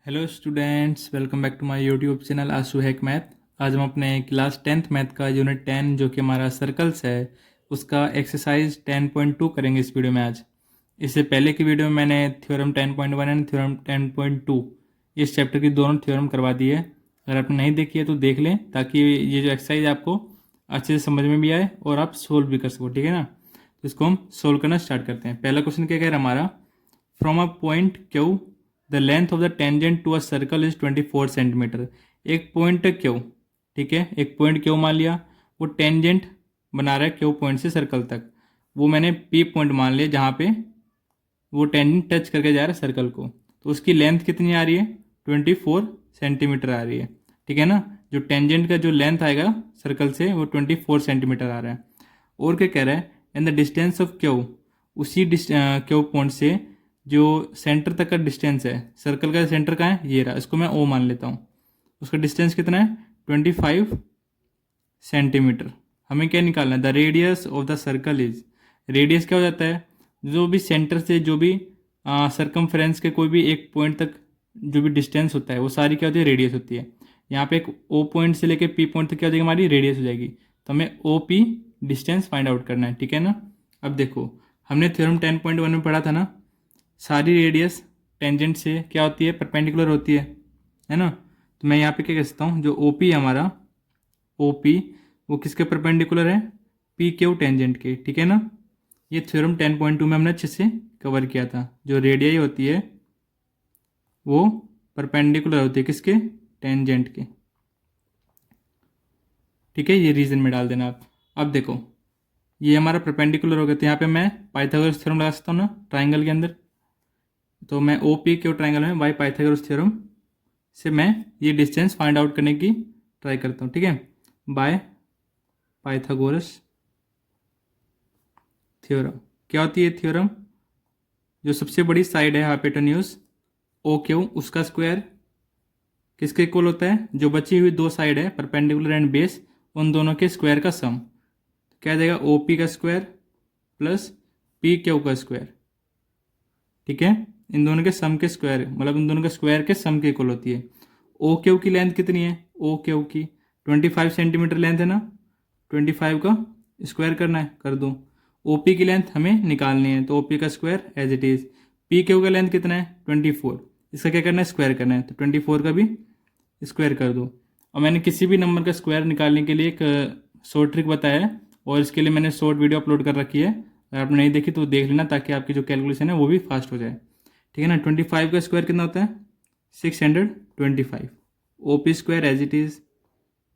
Hello students, welcome back to my YouTube channel Ashu hack math. आज हम अपने class 10th math का unit 10 जो कि हमारा सर्कल्स है उसका एक्सरसाइज 10.2 करेंगे इस वीडियो में। आज इससे पहले की वीडियो में मैंने थ्योरम 10.1 एंड थ्योरम 10.2 इस चैप्टर की दोनों थ्योरम करवा दी है। अगर आपने नहीं देखी है तो देख लें ताकि ये जो एक्सरसाइज आपको अच्छे से समझ में भी आए और आप सोल्व भी कर सको, ठीक है ना। तो इसको हम सोल्व करना स्टार्ट करते हैं। पहला क्वेश्चन क्या कह रहा है हमारा, from a point Q the length of the tangent to a circle is 24 centimetre. एक पॉइंट क्यू, ठीक है, एक पॉइंट क्यू मान लिया, वो टेंजेंट बना रहा है क्यू पॉइंट से सर्कल तक। वो मैंने पी पॉइंट मान लिया जहाँ पे वो टेंजेंट टच करके जा रहा है सर्कल को। तो उसकी लेंथ कितनी आ रही है, 24 सेंटीमीटर आ रही है, ठीक है ना। जो टेंजेंट का जो लेंथ आएगा सर्कल से वो 24 सेंटीमीटर आ रहा है। और क्या कह रहा है, in the distance of Q, उसी क्यू पॉइंट से जो सेंटर तक का डिस्टेंस है, सर्कल का सेंटर कहाँ है, ये रहा, इसको मैं ओ मान लेता हूँ। उसका डिस्टेंस कितना है, 25 सेंटीमीटर। हमें क्या निकालना है, the radius of the circle is, radius क्या हो जाता है, जो भी सेंटर से जो भी सरकमफ्रेंस के कोई भी एक पॉइंट तक जो भी डिस्टेंस होता है वो सारी क्या होती है, रेडियस होती है। यहाँ पे एक ओ पॉइंट से लेके पी पॉइंट तक क्या हो जाएगी, हमारी रेडियस हो जाएगी। तो हमें O P distance find out करना है, ठीक है ना। अब देखो, हमने थ्योरम 10.1 में पढ़ा था ना, सारी रेडियस टेंजेंट से क्या होती है, परपेंडिकुलर होती है ना। तो मैं यहाँ पे क्या कह सकता हूँ, जो ओ पी हमारा, ओ पी वो किसके परपेंडिकुलर है, पी क्यू टेंजेंट के, ठीक है ना। ये थ्योरम 10.2 में हमने अच्छे से कवर किया था। जो रेडियाई होती है वो परपेंडिकुलर होती है किसके, टेंजेंट के, ठीक है। ये रीजन में डाल देना आप। अब देखो ये हमारा परपेंडिकुलर हो गया, तो यहाँ पे मैं पाइथागोरस थ्योरम लगा सकता हूँ ना ट्राइंगल के अंदर। तो मैं ओ पी क्यू ट्राइंगल में बाय पाइथागोरस थ्योरम से मैं ये डिस्टेंस फाइंड आउट करने की ट्राई करता हूँ, ठीक है, बाय पाइथागोरस थ्योरम। क्या होती है थ्योरम, जो सबसे बड़ी साइड है हाइपोटेन्यूज ओ क्यू, उसका स्क्वायर किसके इक्वल होता है, जो बची हुई दो साइड है परपेंडिकुलर एंड बेस, उन दोनों के स्क्वायर का सम। क्या देगा, ओ पी का स्क्वायर प्लस पी क्यू का स्क्वायर, ठीक है। इन दोनों के सम के स्क्वायर, मतलब इन दोनों के स्क्वायर के सम के इक्वल होती है। ओ क्यू की लेंथ कितनी है, ओ क्यू की 25 सेंटीमीटर लेंथ है ना, 25 का स्क्वायर करना है, कर दो। ओ पी की लेंथ हमें निकालनी है, तो ओ पी का square as it is. P Q का लेंथ कितना है, 24, इसका क्या करना है, स्क्वायर करना है, तो 24 का भी स्क्वायर कर दो। और मैंने किसी भी नंबर का स्क्वायर निकालने के लिए एक शॉर्ट ट्रिक बताया है, और इसके लिए मैंने शॉर्ट वीडियो अपलोड कर रखी है। अगर आपने नहीं देखी तो देख लेना, ताकि आपकी जो कैलकुलेशन है वो भी फास्ट हो जाए, ठीक है ना। 25 का स्क्वायर कितना होता है, 625। O P square as it is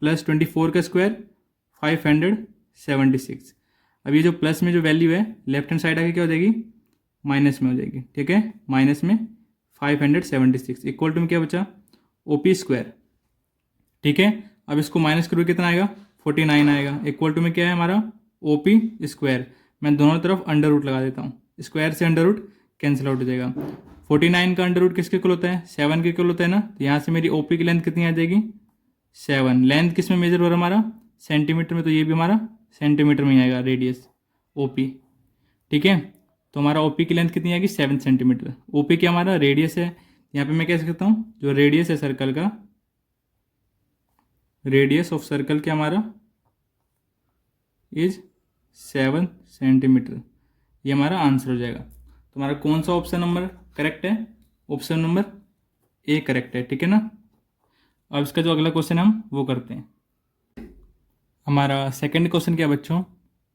plus 24 का स्क्वायर 576। अब ये जो प्लस में जो वैल्यू है लेफ्ट हैंड साइड आके क्या हो जाएगी, माइनस में हो जाएगी, ठीक है। माइनस में 576 इक्वल टू में क्या बचा, ओ पी स्क्वायर, ठीक है। अब इसको माइनस करोगे कितना आएगा, 49 आएगा। इक्वल टू में क्या है हमारा, ओ पी स्क्वायर। मैं दोनों तरफ अंडर रूट लगा देता हूँ, स्क्वायर से अंडर रूट कैंसिल आउट हो जाएगा। 49 का अंडर रूट किसके इक्वल होता है, 7 के इक्वल होता है ना। तो यहाँ से मेरी ओ पी की लेंथ कितनी आ जाएगी, 7। लेंथ किस में मेजर हो रहा है हमारा, सेंटीमीटर में, तो ये भी हमारा सेंटीमीटर में ही आएगा रेडियस ओ पी, ठीक है। तो हमारा ओ पी की लेंथ कितनी आएगी, 7 सेंटीमीटर। ओ पी क्या हमारा रेडियस है, यहाँ पे मैं कह सकता हूँ जो रेडियस है सर्कल का, रेडियस ऑफ सर्कल क्या हमारा इज 7 सेंटीमीटर। ये हमारा आंसर हो जाएगा। तो हमारा कौन सा ऑप्शन नंबर करेक्ट है, ऑप्शन नंबर ए करेक्ट है, ठीक है ना। अब इसका जो अगला क्वेश्चन हम वो करते हैं। हमारा सेकंड क्वेश्चन क्या बच्चों,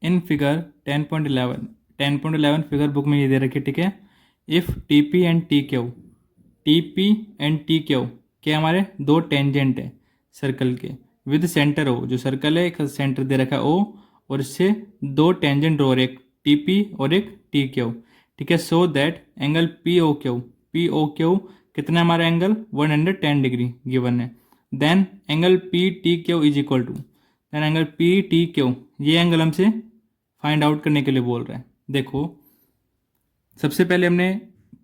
इन फिगर 10.11 फिगर बुक में ये दे रखी है, ठीक है। If T P and T Q, T P and T Q क्या हमारे दो टेंजेंट है सर्कल के, विद सेंटर ओ, जो सर्कल है एक सेंटर दे रखा है ओ, और इससे दो टेंजेंट रो, एक टी पी और एक टी क्यू, ठीक है। So that angle P O Q कितना हमारा एंगल 110 डिग्री गिवन है। Then angle P T Q is equal to, then angle P T Q, ये एंगल हमसे फाइंड आउट करने के लिए बोल रहा है। देखो सबसे पहले हमने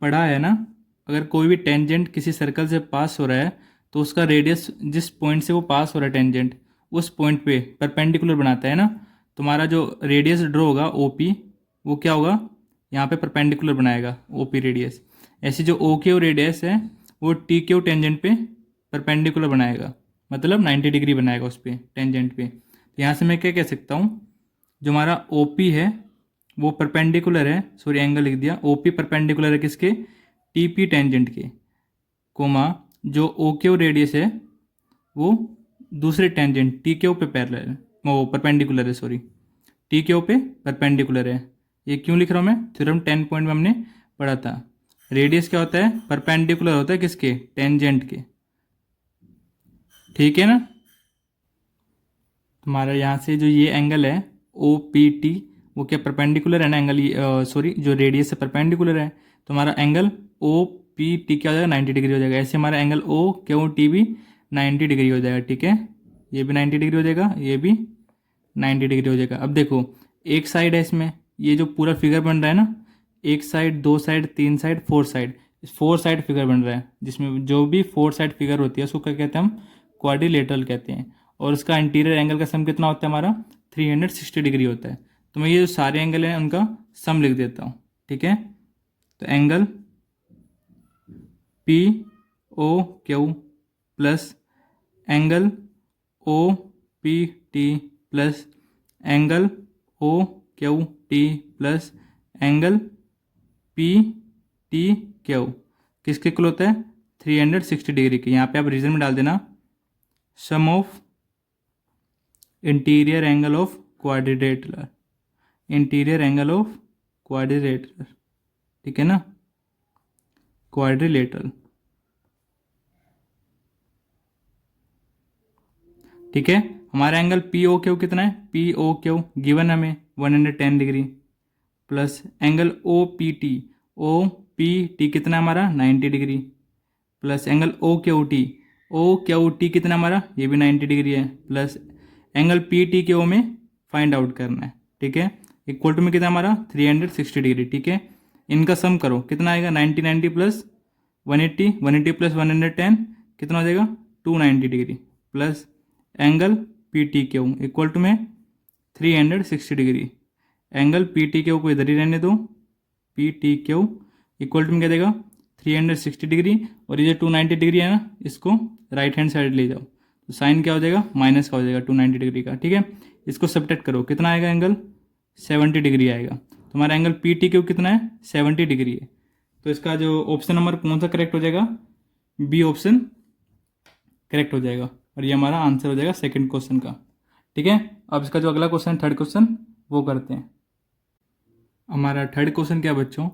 पढ़ा है ना, अगर कोई भी टेंजेंट किसी सर्कल से पास हो रहा है तो उसका रेडियस जिस पॉइंट से वो पास हो रहा है टेंजेंट, उस पॉइंट पे परपेंडिकुलर बनाता है ना। तुम्हारा जो रेडियस ड्रॉ होगा ओ पी, वो क्या होगा, यहाँ पे परपेंडिकुलर बनाएगा ओ पी रेडियस। ऐसे जो ओ क्यू रेडियस है वो टी क्यू टेंजेंट पे परपेंडिकुलर बनाएगा, मतलब 90 डिग्री बनाएगा उस पर टेंजेंट पे। तो यहाँ से मैं क्या कह सकता हूँ, जो हमारा ओ पी है वो परपेंडिकुलर है, सॉरी एंगल लिख दिया, ओ पी परपेंडिकुलर है किसके, टी पी टेंजेंट के, कोमा जो ओ क्यू रेडियस है वो दूसरे टेंजेंट टी क्यू पे पैरेलल है, वो परपेंडिकुलर है, सॉरी टी क्यू पे परपेंडिकुलर है। ये क्यों लिख रहा हूँ मैं, थ्योरम 10 पॉइंट में हमने पढ़ा था, रेडियस क्या होता है, परपेंडिकुलर होता है किसके, टेंजेंट के, ठीक है ना। हमारा यहाँ से जो ये एंगल है ओ पी टी, वो क्या परपेंडिकुलर है ना एंगल, सॉरी जो रेडियस से परपेंडिकुलर है, तो हमारा एंगल ओ पी टी क्या हो जाएगा, 90 डिग्री हो जाएगा। ऐसे हमारा एंगल ओ क्यू टी भी 90 डिग्री हो जाएगा, ठीक है, ये भी 90 डिग्री हो जाएगा, ये भी 90 डिग्री हो जाएगा। अब देखो एक साइड है इसमें, ये जो पूरा फिगर बन रहा है ना, एक साइड, दो साइड, तीन side, four side, four side figure बन रहा है, जिसमें जो भी फोर साइड फिगर होती है उसको क्या कहते हैं हम, क्वाड्रिलेटरल कहते हैं। और उसका इंटीरियर एंगल का सम कितना होता है हमारा, 360 डिग्री होता है। तो मैं ये जो सारे एंगल हैं उनका सम लिख देता हूँ, ठीक है। तो angle P O Q plus angle O P T plus angle O Q T plus angle P T Q किसके इक्वल होता है, 360 डिग्री के। यहाँ पे आप रीजन में डाल देना sum of interior angle of quadrilateral, interior angle of quadrilateral, ठीक है ना, क्वाड्रिलेटरल, ठीक है। हमारा एंगल पी ओ क्यू कितना है, पी ओ क्यू गिवन हमें 110 degree, plus angle O P T कितना हमारा 90 degree, plus angle O Q T कितना हमारा, ये भी 90 डिग्री है, plus angle P T Q में फाइंड आउट करना है, ठीक है। इक्वल टू में कितना हमारा 360 डिग्री, ठीक है। इनका सम करो कितना आएगा, 90 90 प्लस 180, 180 प्लस 110 कितना हो जाएगा, 290 degree, plus angle P T Q equal to में 360 degree. Angle P T Q को इधर ही रहने दो, P T Q equal to में क्या देगा 360 डिग्री, और ये जो 290 डिग्री है ना इसको राइट हैंड साइड ले जाओ, तो साइन क्या हो जाएगा, माइनस का हो जाएगा 290 डिग्री का, ठीक है। इसको सब्ट्रैक्ट करो कितना आएगा, एंगल 70 डिग्री आएगा। तो हमारा एंगल पी टी क्यू कितना है, 70 डिग्री है। तो इसका जो ऑप्शन नंबर कौन सा करेक्ट हो जाएगा, बी ऑप्शन करेक्ट हो जाएगा, और ये हमारा आंसर हो जाएगा सेकंड क्वेश्चन का, ठीक है। अब इसका जो अगला क्वेश्चन, थर्ड क्वेश्चन, वो करते हैं। हमारा थर्ड क्वेश्चन क्या बच्चों,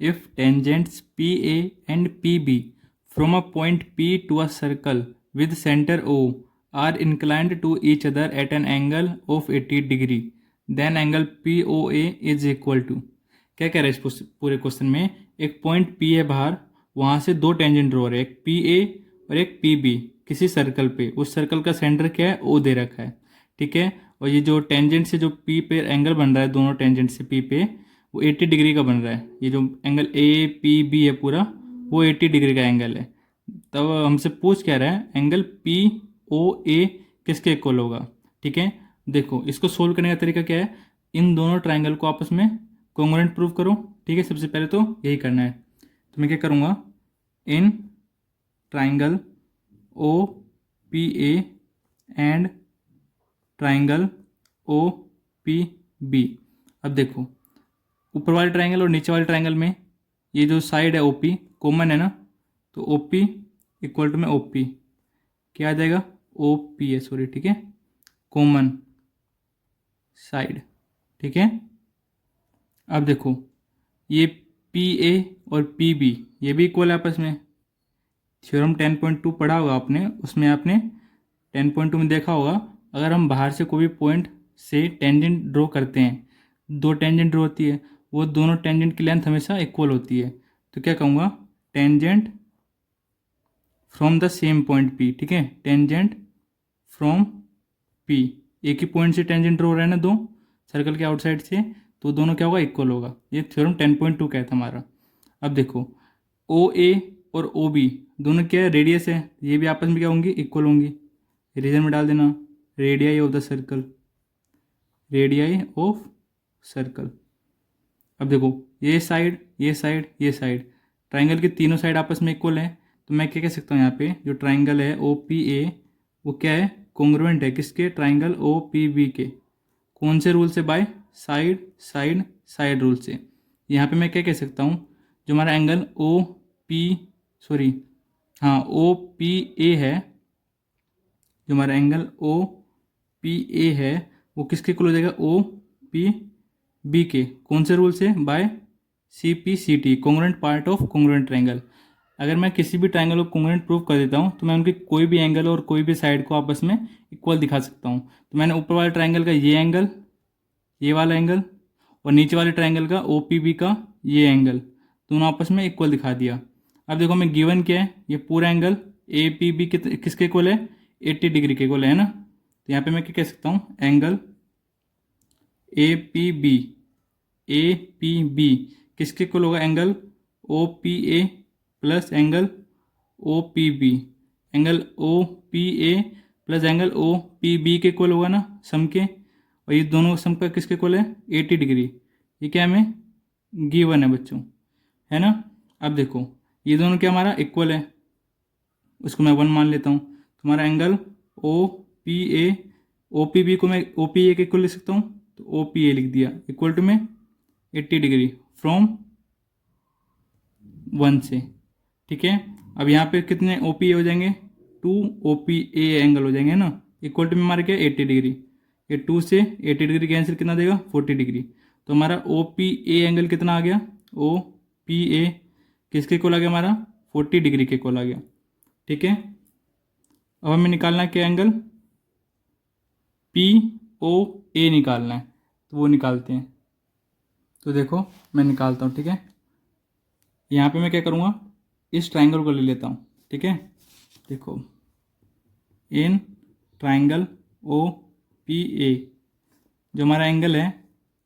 if tangents P A and P B from a point P to a circle with centre O are inclined to each other at an angle of 80 degree, then angle P O A is equal to. क्या कह रहा है इस पूरे question में, एक point P है बाहर, वहाँ से दो टेंजेंट ड्रॉ रहे, एक पी ए और एक पी बी, किसी सर्कल पे, उस सर्कल का सेंटर क्या है, ओ दे रखा है, ठीक है। और ये जो टेंजेंट से जो पी पे एंगल बन रहा है, दोनों टेंजेंट से पी पे, वो 80 डिग्री का बन रहा है। ये जो एंगल ए पी बी है पूरा, वो 80 डिग्री का एंगल है। तब हमसे पूछ क्या रहा है, एंगल पी ओ ए किसके इक्वल होगा, ठीक है। देखो इसको सोल्व करने का तरीका क्या है, इन दोनों ट्राइंगल को आपस में कॉन्ग्रुएंट प्रूव करो, ठीक है। सबसे पहले तो यही करना है, तो मैं क्या करूँगा, in triangle O P A and triangle O P B. अब देखो ऊपर वाले ट्राइंगल और नीचे वाले ट्राइंगल में ये जो साइड है ओपी कॉमन है ना, तो ओपी इक्वल टू में ओपी क्या आ जाएगा, ओपी है, सॉरी, ठीक है, कॉमन साइड, ठीक है। अब देखो ये पी ए और पी बी ये भी इक्वल है आपस में, थ्योरम 10.2 पढ़ा होगा आपने, उसमें आपने 10.2 में देखा होगा, अगर हम बाहर से कोई भी पॉइंट से टेंजेंट ड्रॉ करते हैं, दो टेंजेंट ड्रॉ होती है, वो दोनों टेंजेंट की लेंथ हमेशा इक्वल होती है। तो क्या कहूँगा, tangent from the same point P, ठीक है, टेंजेंट फ्रॉम पी, एक ही पॉइंट से टेंजेंट ड्रॉ हो रहा है ना दो सर्कल के आउटसाइड से, तो दोनों क्या होगा, इक्वल होगा। ये थ्योरम 10.2 कहता है हमारा। अब देखो ओ ए और ओ बी दोनों क्या है, रेडियस है, ये भी आपस में क्या होंगी, इक्वल होंगी। रीजन में डाल देना radii of the circle, radii of circle. अब देखो ये साइड ये साइड ये साइड, ट्राइंगल की तीनों साइड आपस में इक्वल है, तो मैं क्या कह सकता हूँ, यहाँ पे जो ट्राइंगल है ओ पी ए वो क्या है, कॉन्ग्रुएंट है किसके, ट्राइंगल ओ पी बी के। कौन से रूल से, by side side side rule से। यहाँ पे मैं क्या कह सकता हूँ, जो हमारा एंगल ओ पी सॉरी हाँ ओ पी ए है, जो हमारा एंगल ओ पी ए है वो किसके इक्वल हो जाएगा, ओ पी बी के। कौन से रूल से, by C P C T, congruent part of congruent triangle. अगर मैं किसी भी ट्राइंगल को कॉन्ग्रुएंट प्रूव कर देता हूँ तो मैं उनके कोई भी एंगल और कोई भी साइड को आपस में इक्वल दिखा सकता हूँ। तो मैंने ऊपर वाले ट्राइंगल का ये एंगल, ये वाला एंगल, और नीचे वाले ट्राइंगल का ओ पी बी का ये एंगल, दोनों आपस में इक्वल दिखा दिया। अब देखो हमें गिवन क्या है, ये पूरा एंगल ए पी बी किसके इक्वल है, 80 डिग्री के इक्वल है ना। तो यहाँ पे मैं क्या कह सकता हूँ, एंगल ए पी बी किसके इक्वल होगा, angle O P A plus angle O P B. Angle O P A plus angle O P B के इक्वल होगा ना, सम के। और ये दोनों सम का किसके इक्वल है, 80 डिग्री। ये क्या हमें गिवन है बच्चों, है ना। अब देखो ये दोनों क्या हमारा इक्वल है, उसको मैं 1 मान लेता हूँ। तुम्हारा angle O P A, O P B को मैं ओ पी ए के इक्वल लिख सकता हूँ, तो ओ पी ए लिख दिया इक्वल टू में 80 डिग्री फ्रॉम 1 से। ठीक है, अब यहाँ पे कितने ओ पी ए हो जाएंगे, 2 ओ पी ए एंगल हो जाएंगे ना, इक्वल टू में हमारे क्या 80 डिग्री। ये 2 से 80 डिग्री कैंसिल कितना देगा, 40 डिग्री। तो हमारा ओ पी ए एंगल कितना आ गया, ओ पी ए किसके इक्वल आ गया हमारा, 40 डिग्री के इक्वल आ गया। ठीक है, अब हमें निकालना है क्या, एंगल पी ओ ए निकालना है, तो वो निकालते हैं। तो देखो मैं निकालता हूँ, ठीक है। यहाँ पे मैं क्या करूँगा, इस ट्राइंगल को ले लेता हूँ, ठीक है। देखो इन ट्राइंगल ओ पी ए जो हमारा एंगल है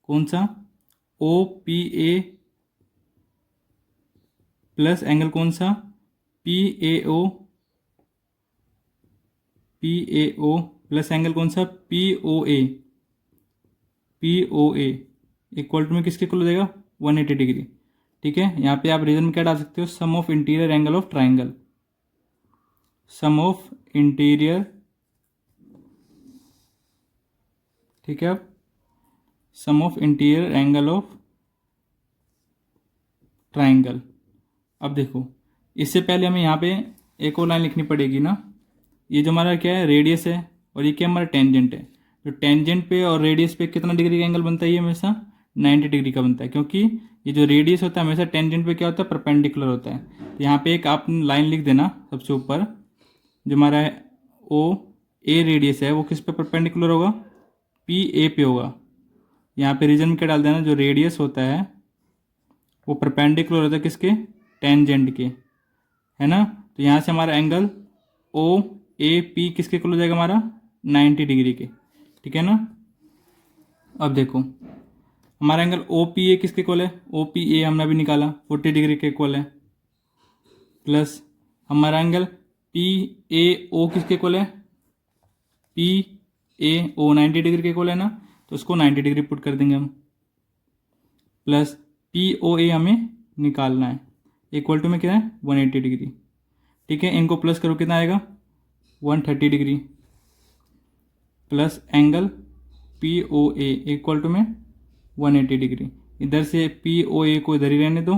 कौन सा, O P A plus angle कौन सा, P A O plus angle कौन सा, P O A equal to में किसके इक्वल हो जाएगा, 180 डिग्री। ठीक है, यहाँ पे आप रीजन में क्या डाल सकते हो, sum of interior angle of triangle, sum of interior, ठीक है। अब sum of interior angle of triangle. अब देखो इससे पहले हमें यहाँ पे एक और लाइन लिखनी पड़ेगी ना, ये जो हमारा क्या है रेडियस है और ये क्या हमारा टेंजेंट है। तो टेंजेंट पे और रेडियस पे कितना डिग्री का एंगल बनता है, ये हमेशा 90 डिग्री का बनता है, क्योंकि ये जो रेडियस होता है हमेशा टेंजेंट पे क्या होता है, परपेंडिकुलर होता है। तो यहाँ पे एक आप लाइन लिख देना सबसे ऊपर, जो हमारा ओ ए रेडियस है वो किस पे परपेंडिकुलर होगा, पी ए पे होगा। यहाँ पे रीजन में क्या डाल देना, जो रेडियस होता है वो परपेंडिकुलर होता है किसके, टेंजेंट के, है ना। तो यहाँ से हमारा एंगल ओ ए पी किसके इक्वल हो जाएगा हमारा, 90 डिग्री के, ठीक है ना। अब देखो हमारा एंगल ओ पी ए किसके इक्वल है, ओ पी ए हमने अभी निकाला 40 डिग्री के इक्वल है, प्लस हमारा एंगल पी ए ओ किसके इक्वल है, पी ए ओ 90 डिग्री के इक्वल है ना, तो उसको 90 डिग्री पुट कर देंगे हम, प्लस पी ओ ए हमें निकालना है, इक्वल टू में क्या है 180 डिग्री। ठीक है, इनको प्लस करो कितना आएगा 130 degree, plus angle P O A equal to में 180 डिग्री। इधर से पी ओ ए को इधर ही रहने दो,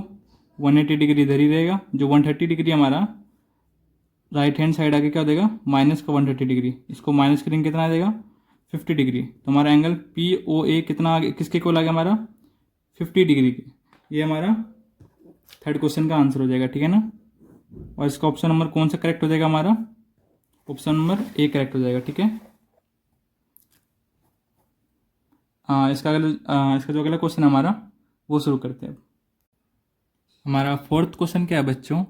180 डिग्री इधर ही रहेगा, जो 130 डिग्री हमारा राइट हैंड साइड आके क्या हो जाएगा, माइनस का 130 डिग्री, इसको माइनस करेंगे कितना आ जाएगा 50 डिग्री। तो हमारा एंगल पी ओ ए कितना आगे किसके इक्वल आ गया हमारा 50 डिग्री के। ये हमारा थर्ड क्वेश्चन का आंसर हो जाएगा, ठीक है ना। और इसका ऑप्शन नंबर कौन सा करेक्ट हो जाएगा हमारा, ऑप्शन नंबर ए करेक्ट हो जाएगा, ठीक है। इसका जो अगला क्वेश्चन हमारा वो शुरू करते हैं। हमारा फोर्थ क्वेश्चन क्या है बच्चों,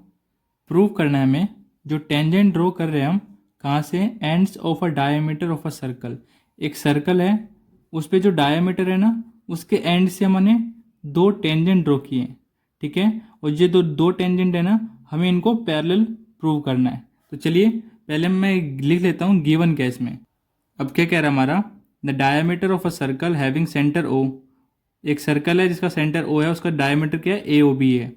प्रूव करना है हमें, जो टेंजेंट ड्रॉ कर रहे हैं हम कहाँ से, ends of a diameter of a circle. एक सर्कल है उस पर जो डायमीटर है ना उसके एंड से हमने 2 टेंजेंट ड्रॉ किए हैं, ठीक है। और ये दो टेंजेंट है ना, हमें इनको पैरेलल प्रूव करना है। तो चलिए पहले मैं लिख लेता हूँ गिवन केस में। अब क्या कह रहा है हमारा, the diameter of a circle having centre O, एक सर्कल है जिसका सेंटर ओ है, उसका डायमीटर क्या है ए ओ बी है,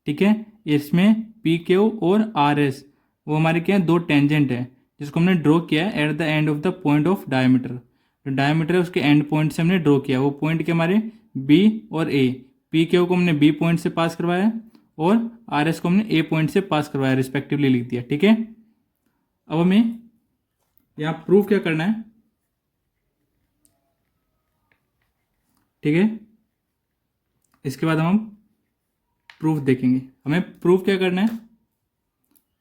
ठीक है। इसमें पी क्यू और आर एस वो हमारे क्या है, दो टेंजेंट है जिसको हमने ड्रॉ किया है at the end of the point of diameter. जो डायमीटर है उसके एंड पॉइंट से हमने ड्रॉ किया, वो पॉइंट के हमारे बी और ए। पी क्यू को हमने बी पॉइंट से पास करवाया है और आर एस को हमने ए पॉइंट से पास करवाया, रिस्पेक्टिवली लिख दिया। ठीक है, अब हमें यहाँ प्रूफ क्या करना है। ठीक है, इसके बाद हम प्रूफ देखेंगे। हमें प्रूफ क्या करना है,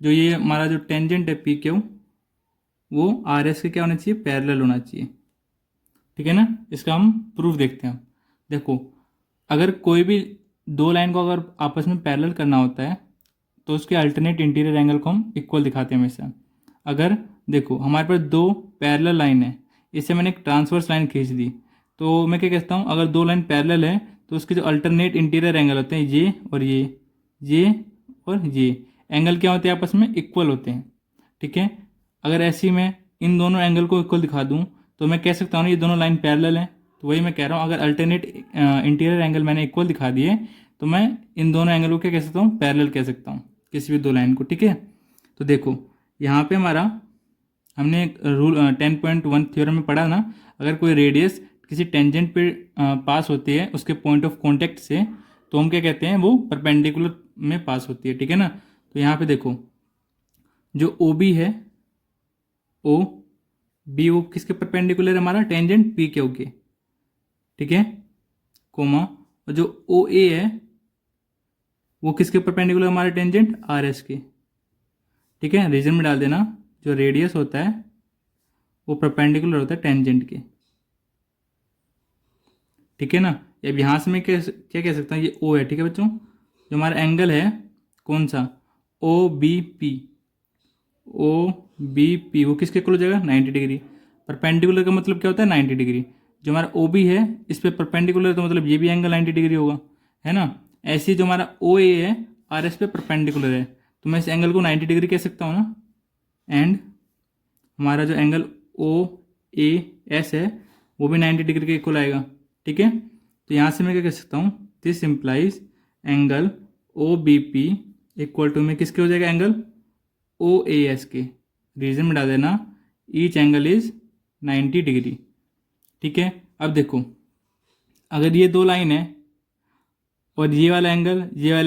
जो ये हमारा जो टेंजेंट है पी क्यू वो आर एस के क्या होना चाहिए, पैरेलल होना चाहिए। ठीक है ना, इसका हम प्रूफ देखते हैं। देखो, अगर कोई भी दो लाइन को अगर आपस में पैरेलल करना होता है तो उसके अल्टरनेट इंटीरियर एंगल को हम इक्वल दिखाते हैं हमेशा। अगर देखो हमारे पास दो पैरेलल लाइन है, इससे मैंने एक ट्रांसवर्स लाइन खींच दी, तो मैं क्या कहता हूँ, अगर दो लाइन पैरेलल है तो उसके जो अल्टरनेट इंटीरियर एंगल होते हैं ये और ये और ये एंगल क्या होते हैं, आपस में इक्वल होते हैं। ठीक है, अगर ऐसी मैं इन दोनों एंगल को इक्वल दिखा दूँ तो मैं कह सकता हूँ ये दोनों लाइन पैरेलल हैं। तो वही मैं कह रहा हूँ, अगर अल्टरनेट इंटीरियर एंगल मैंने इक्वल दिखा दिए तो मैं इन दोनों एंगल को क्या कह सकता हूँ, पैरेलल कह सकता हूँ, किसी भी दो लाइन को। ठीक है, तो देखो यहाँ पे हमारा हमने रूल 10.1 थ्योरम में पढ़ा ना, अगर कोई रेडियस किसी टेंजेंट पे पास होती है उसके पॉइंट ऑफ कॉन्टेक्ट से, तो हम क्या कहते हैं, वो परपेंडिकुलर में पास होती है। ठीक है ना, तो यहाँ पे देखो जो ओ बी है, ओ बी वो किसके परपेंडिकुलर है, हमारा टेंजेंट पी क्यू के। ठीक है, कोमा, और जो ओ ए है वो किसके परपेंडिकुलर, हमारा टेंजेंट आर एस के। ठीक है, रीजन में डाल देना, जो रेडियस होता है वो परपेंडिकुलर होता है टेंजेंट के। ठीक है ना, अब यहाँ से मैं क्या कह सकता हूँ, ये ओ है। ठीक है बच्चों, जो हमारा एंगल है कौन सा, O B P, O B P वो किसके इक्वल हो जाएगा, 90 डिग्री। परपेंडिकुलर का मतलब क्या होता है, 90 डिग्री। जो हमारा ओ बी है इस पे परपेंडिकुलर, तो मतलब ये भी एंगल 90 डिग्री होगा, है ना। ऐसे जो हमारा ओ ए है आर एस पे परपेंडिकुलर है, तो मैं इस एंगल को 90 डिग्री कह सकता हूँ ना। एंड हमारा जो एंगल ओ ए एस है वो भी 90 डिग्री के इक्वल आएगा। ठीक है, तो यहाँ से मैं क्या कह सकता हूँ, this implies angle O B P equal to में किसके हो जाएगा, एंगल ओ ए एस के। रीजन में डाल देना, ईच एंगल इज 90 डिग्री। ठीक है, अब देखो अगर ये दो लाइन है और ये वाला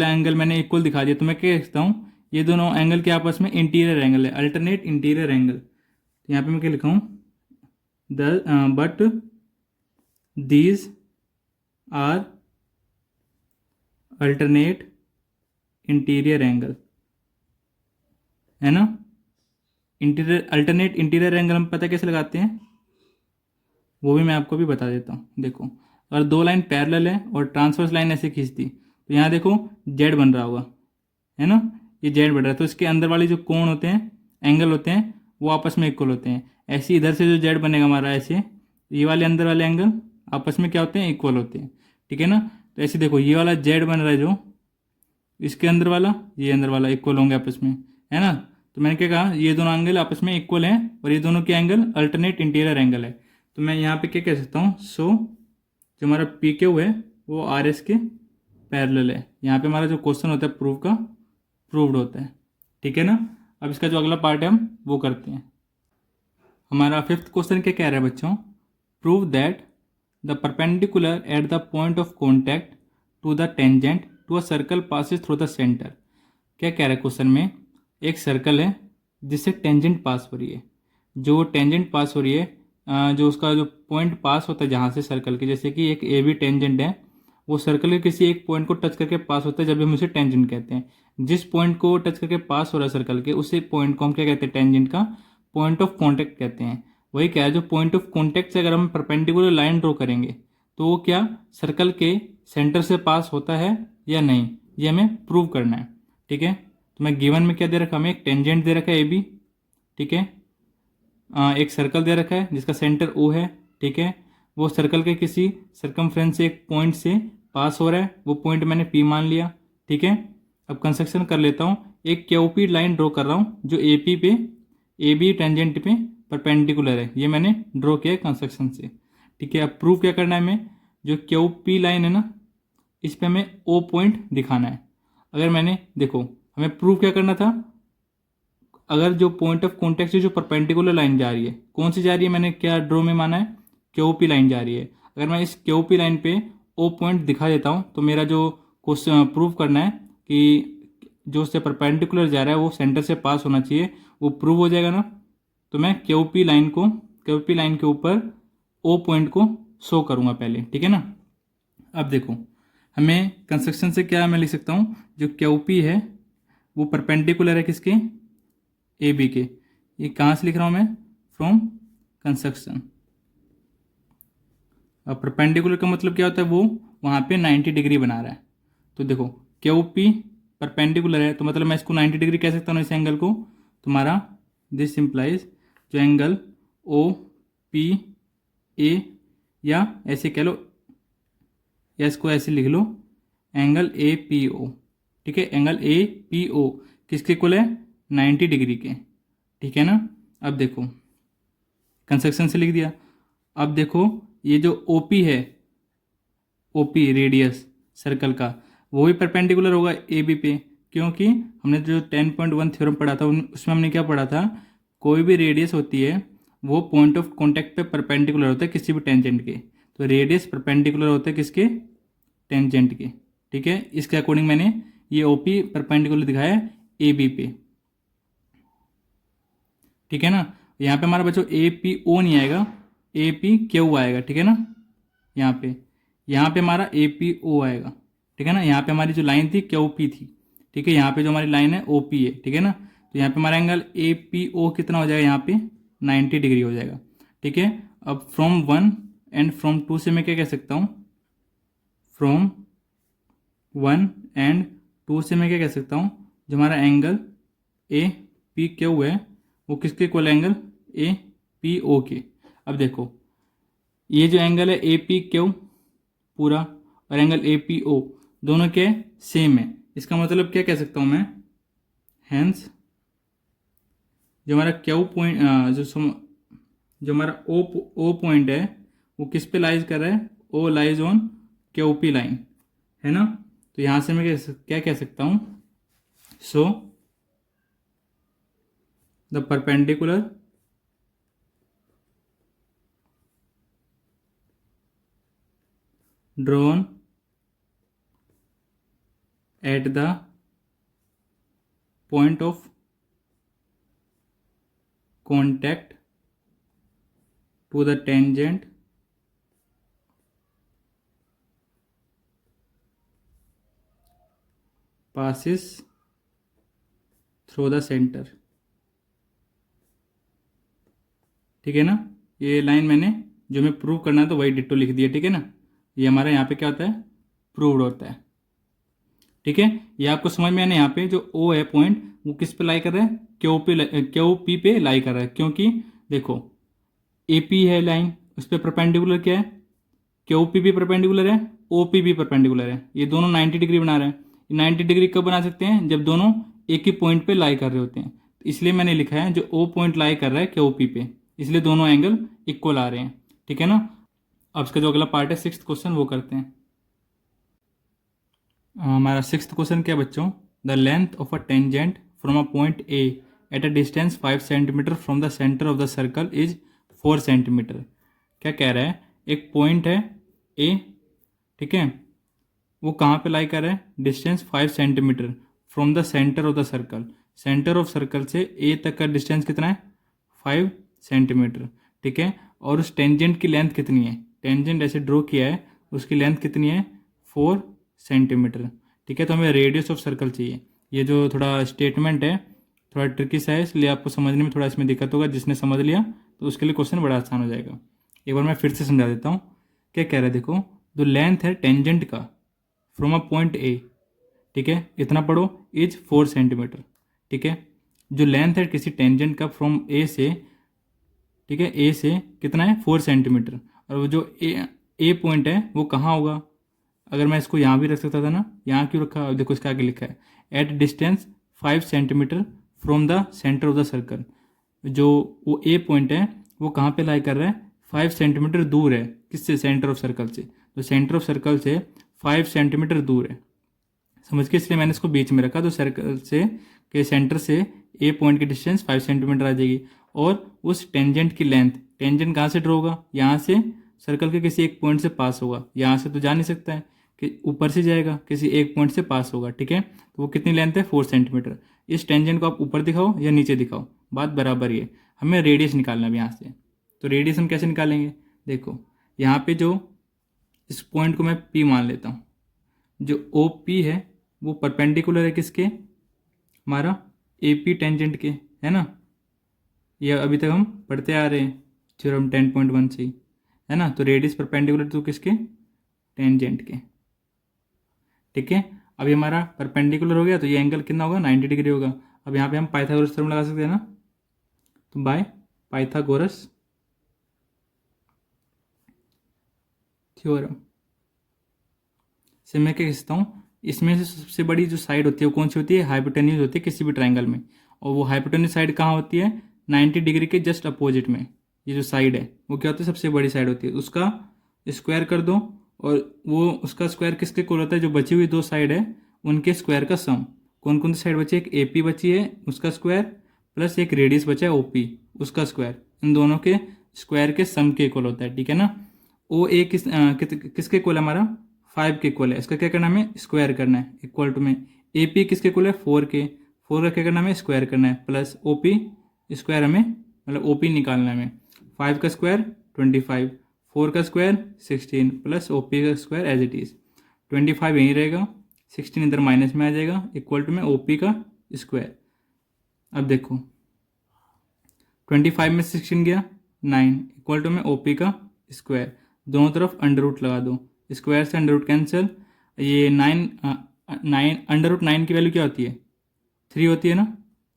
एंगल मैंने इक्वल दिखा दिया, तो मैं क्या कह सकता हूँ, ये दोनों एंगल के आपस में इंटीरियर एंगल है, अल्टरनेट इंटीरियर एंगल। तो यहाँ पे मैं क्या लिखा हूँ, but these are alternate interior angle, है ना। इंटीरियर अल्टरनेट इंटीरियर एंगल हम पता कैसे लगाते हैं, वो भी मैं आपको भी बता देता हूँ। देखो अगर दो लाइन पैरेलल है और ट्रांसवर्स लाइन ऐसे खींच दी, तो यहाँ देखो जेड बन रहा होगा, है ना, ये जेड बन रहा है, तो इसके अंदर वाले जो कोण होते हैं, एंगल होते हैं, वो आपस में इक्वल होते हैं। ऐसे इधर से जो जेड बनेगा हमारा, ऐसे ये वाले अंदर वाले एंगल आपस में क्या होते हैं, इक्वल होते हैं। ठीक है ना, तो ऐसे देखो ये वाला जेड बन रहा है, जो इसके अंदर वाला ये अंदर वाला इक्वल होंगे आपस में, है ना। तो मैंने क्या कहा, ये दोनों एंगल आपस में इक्वल हैं और ये दोनों के एंगल अल्टरनेट इंटीरियर एंगल है। तो मैं यहाँ पे क्या कह सकता हूँ, सो जो हमारा पी क्यू है वो आर एस के पैरेलल है। यहाँ पे हमारा जो क्वेश्चन होता है प्रूफ का, प्रूव्ड होता है। ठीक है ना, अब इसका जो अगला पार्ट है हम वो करते हैं। हमारा फिफ्थ क्वेश्चन क्या कह रहा है बच्चों, prove that the perpendicular at the point of contact to the tangent to a circle passes through the centre. क्या कह रहा है क्वेश्चन में, एक सर्कल है जिससे टेंजेंट पास हो रही है, जो टेंजेंट पास हो रही है, जो उसका जो पॉइंट पास होता है जहाँ से सर्कल के, जैसे कि एक ए बी टेंजेंट है, वो सर्कल के किसी एक पॉइंट को टच करके पास होता है, जब हम उसे टेंजेंट कहते हैं। जिस पॉइंट को टच करके पास हो रहा है सर्कल के, उसी पॉइंट को हम क्या कहते हैं, टेंजेंट का पॉइंट ऑफ कॉन्टैक्ट कहते हैं। वही क्या है, जो पॉइंट ऑफ कॉन्टैक्ट से अगर हम परपेंडिकुलर लाइन ड्रॉ करेंगे तो वो क्या सर्कल के सेंटर से पास होता है या नहीं, ये हमें प्रूव करना है। ठीक है, तो मैं गिवन में क्या दे रखा, हमें एक टेंजेंट दे रखा है ए बी। ठीक है, एक सर्कल दे रखा है जिसका सेंटर ओ है। ठीक है, वो सर्कल के किसी सर्कमफ्रेंस से एक पॉइंट से पास हो रहा है, वो पॉइंट मैंने पी मान लिया। ठीक है, अब कंस्ट्रक्शन कर लेता हूँ, एक क्यूपी लाइन ड्रॉ कर रहा हूँ जो ए पी पे ए बी टेंजेंट पे परपेंडिकुलर है, ये मैंने ड्रॉ किया है कंस्ट्रक्शन से। ठीक है, अब प्रूव क्या करना है हमें, जो क्यूपी लाइन है ना, इस पे हमें ओ पॉइंट दिखाना है। अगर मैंने देखो हमें प्रूव क्या करना था, अगर जो पॉइंट ऑफ कॉन्टेक्ट से जो परपेंडिकुलर लाइन जा रही है, कौन सी जा रही है, मैंने क्या ड्रॉ में माना है, क्यूपी लाइन जा रही है। अगर मैं इस क्यूपी लाइन पे ओ पॉइंट दिखा देता हूँ तो मेरा जो क्वेश्चन प्रूव करना है कि जो उससे परपेंडिकुलर जा रहा है वो सेंटर से पास होना चाहिए, वो प्रूव हो जाएगा ना। तो मैं क्यूपी लाइन के ऊपर ओ पॉइंट को शो करूँगा पहले, ठीक है ना। अब देखो, हमें कंस्ट्रक्शन से क्या मैं लिख सकता हूँ, जो क्यूपी है वो परपेंडिकुलर है किसके, ए बी के। ये कहाँ से लिख रहा हूँ मैं, फ्रॉम कंस्ट्रक्शन। अब परपेंडिकुलर का मतलब क्या होता है, वो वहाँ पे 90 डिग्री बना रहा है। तो देखो क्यूपी परपेंडिकुलर है तो मतलब मैं इसको 90 डिग्री कह सकता हूँ इस एंगल को। तुम्हारा दिस इम्प्लाइज जो एंगल ओ पी ए, या ऐसे कह लो, या इसको ऐसे लिख लो, एंगल ए पी ओ, ठीक है। एंगल ए पी ओ किसके इक्वल है, 90 डिग्री के, ठीक है ना। अब देखो कंस्ट्रक्शन से लिख दिया। अब देखो ये जो ओ पी है, ओ पी रेडियस सर्कल का, वो भी परपेंडिकुलर होगा ए बी पे, क्योंकि हमने जो 10.1 थ्योरम पढ़ा था उसमें हमने क्या पढ़ा था, कोई भी रेडियस होती है वो पॉइंट ऑफ कॉन्टैक्ट पे परपेंडिकुलर होता है किसी भी टेंजेंट के। तो रेडियस परपेंडिकुलर होता है किसके, टेंजेंट के, ठीक है। इसके अकॉर्डिंग मैंने ये ओ पी परपेंडिकुलर दिखाया है ए बी पे, ठीक है ना। यहाँ पे हमारा बच्चों ए पी ओ नहीं आएगा, ए पी क्यू आएगा, ठीक है ना। यहाँ पे हमारा ए पी ओ आएगा, ठीक है ना। यहाँ पे हमारी जो लाइन थी क्यू पी थी, ठीक है। यहाँ पे जो हमारी लाइन है ओ पी है, ठीक है ना। तो यहाँ पे हमारा एंगल ए पी ओ कितना हो जाएगा, यहाँ पे 90 डिग्री हो जाएगा, ठीक है। अब फ्रॉम 1 एंड फ्रॉम 2 से मैं क्या कह सकता हूँ, फ्रॉम 1 एंड 2 से मैं क्या कह सकता हूँ, जो हमारा एंगल ए पी क्यू है वो किसके equal, angle A P O के। अब देखो ये जो एंगल है ए पी क्यू पूरा और एंगल ए पी ओ दोनों के सेम है। इसका मतलब क्या कह सकता हूँ मैं, हैंस जो हमारा क्यू पॉइंट जो हमारा ओ पॉइंट है वो किस पे लाइज कर रहा है, O lies on Q P line, है ना। तो यहाँ से मैं क्या कह सकता हूँ, so the perpendicular drawn at the point of contact to the tangent passes through the center, ठीक है ना। ये लाइन मैंने जो मैं प्रूव करना है तो वही डिट्टो लिख दिया, ठीक है ना। ये हमारा यहाँ पे क्या होता है, प्रूव्ड होता है, ठीक है। ये आपको समझ में आने, यहाँ पे जो ओ है पॉइंट वो किस पे लाई कर रहा है, क्यू पी पे लाई कर रहा है, क्योंकि देखो ए पी है लाइन, उस पर परपेंडिकुलर क्या है, क्यू पी भी परपेंडिकुलर है, ओ पी भी परपेंडिकुलर है। ये दोनों 90 डिग्री बना रहे हैं। 90 डिग्री कब बना सकते हैं, जब दोनों एक ही पॉइंट पे लाई कर रहे होते हैं। तो इसलिए मैंने लिखा है जो ओ पॉइंट लाई कर रहा है क्यू पी पे, इसलिए दोनों एंगल इक्वल आ रहे हैं, ठीक है ना। अब इसका जो अगला पार्ट है 6th क्वेश्चन वो करते हैं। हमारा 6th क्वेश्चन क्या बच्चों, the length of a tangent from a point A at a distance 5 centimetre from the centre of the circle is 4 centimetre. क्या कह रहा है, एक पॉइंट है ए, ठीक है, वो कहाँ पे लाई कर रहा है, distance 5 centimetre from the centre of the circle. Centre of circle से ए तक का डिस्टेंस कितना है, 5 सेंटीमीटर, ठीक है। और उस टेंजेंट की लेंथ कितनी है, टेंजेंट ऐसे ड्रॉ किया है उसकी लेंथ कितनी है, 4 सेंटीमीटर, ठीक है। तो हमें रेडियस ऑफ सर्कल चाहिए। ये जो थोड़ा स्टेटमेंट है थोड़ा ट्रिकी सा है, इसलिए आपको समझने में थोड़ा इसमें दिक्कत होगा। जिसने समझ लिया तो उसके लिए क्वेश्चन बड़ा आसान हो जाएगा। एक बार मैं फिर से समझा देता हूँ। क्या कह रहा है, देखो जो लेंथ है टेंजेंट का फ्रॉम अ पॉइंट ए, ठीक है, इतना पढ़ो, इज 4 सेंटीमीटर, ठीक है। जो लेंथ है किसी टेंजेंट का फ्रॉम ए से, ठीक है, ए से कितना है, 4 सेंटीमीटर। और वो जो ए पॉइंट है वो कहाँ होगा, अगर मैं इसको यहाँ भी रख सकता था ना, यहाँ क्यों रखा, देखो इसका आगे लिखा है at distance 5 centimetre from the centre of the circle. जो वो ए पॉइंट है वो कहाँ पे लाई कर रहा है, 5 सेंटीमीटर दूर है किससे, सेंटर ऑफ सर्कल से। तो सेंटर ऑफ सर्कल से 5 सेंटीमीटर दूर है, समझ के, इसलिए मैंने इसको बीच में रखा। तो सर्कल से के सेंटर से ए पॉइंट की डिस्टेंस 5 सेंटीमीटर आ जाएगी। और उस टेंजेंट की लेंथ, टेंजेंट कहाँ से ड्रॉ होगा, यहाँ से सर्कल के किसी एक पॉइंट से पास होगा। यहाँ से तो जा नहीं सकता है कि ऊपर से जाएगा, किसी एक पॉइंट से पास होगा, ठीक है। तो वो कितनी लेंथ है, 4 सेंटीमीटर। इस टेंजेंट को आप ऊपर दिखाओ या नीचे दिखाओ, बात बराबर ही है। हमें रेडियस निकालना है यहाँ से। तो रेडियस हम कैसे निकालेंगे, देखो यहाँ पे जो इस पॉइंट को मैं P मान लेता हूँ, जो OP है वो परपेंडिकुलर है किसके, हमारा AP टेंजेंट के, है ना। यह अभी तक हम पढ़ते आ रहे हैं थ्योरम 10.1 से, है ना। तो रेडियस परपेंडिकुलर तो किसके, टेंजेंट के, ठीक है। अभी हमारा परपेंडिकुलर हो गया तो ये एंगल कितना होगा, 90 डिग्री होगा। अब यहाँ पे हम पाइथागोरस थ्योरम लगा सकते हैं ना, तो बाय पाइथागोरस थ्योरम से मैं क्या कहता हूँ, इसमें से सबसे बड़ी जो साइड होती है वो कौन सी होती है, हाइपोटेन्यूज होती है किसी भी ट्राइंगल में। और वो हाइपोटेन्यूज साइड कहाँ होती है, 90 डिग्री के जस्ट अपोजिट में। ये जो साइड है वो क्या होती है, सबसे बड़ी साइड होती है। उसका स्क्वायर कर दो और वो उसका स्क्वायर किसके इक्वल होता है, जो बची हुई दो साइड है उनके स्क्वायर का सम। कौन कौन सी साइड बची है, एक AP बची है उसका स्क्वायर, प्लस एक रेडियस बचा है OP उसका स्क्वायर। इन दोनों के स्क्वायर के सम के इक्वल होता है, ठीक है ना। OA किसके इक्वल है, हमारा 5 के इक्वल है। इसका क्या करना है, हमें स्क्वायर करना है, इक्वल टू में AP किसके इक्वल है, 4 के। 4 का क्या करना है, हमें स्क्वायर करना है, प्लस OP स्क्वायर हमें मतलब OP निकालना है हमें। 5 का स्क्वायर 25, 4 का स्क्वायर 16, प्लस OP का स्क्वायर एज इट इज़। 25 यहीं रहेगा, 16 इधर माइनस में आ जाएगा, इक्वल टू में OP का स्क्वायर। अब देखो 25 में 16 गया 9, इक्वल टू में OP का स्क्वायर। दोनों तरफ अंडर रूट लगा दो, स्क्वायर से अंडर रूट कैंसिल। ये 9 अंडर रूट 9 की वैल्यू क्या होती है, 3 होती है ना।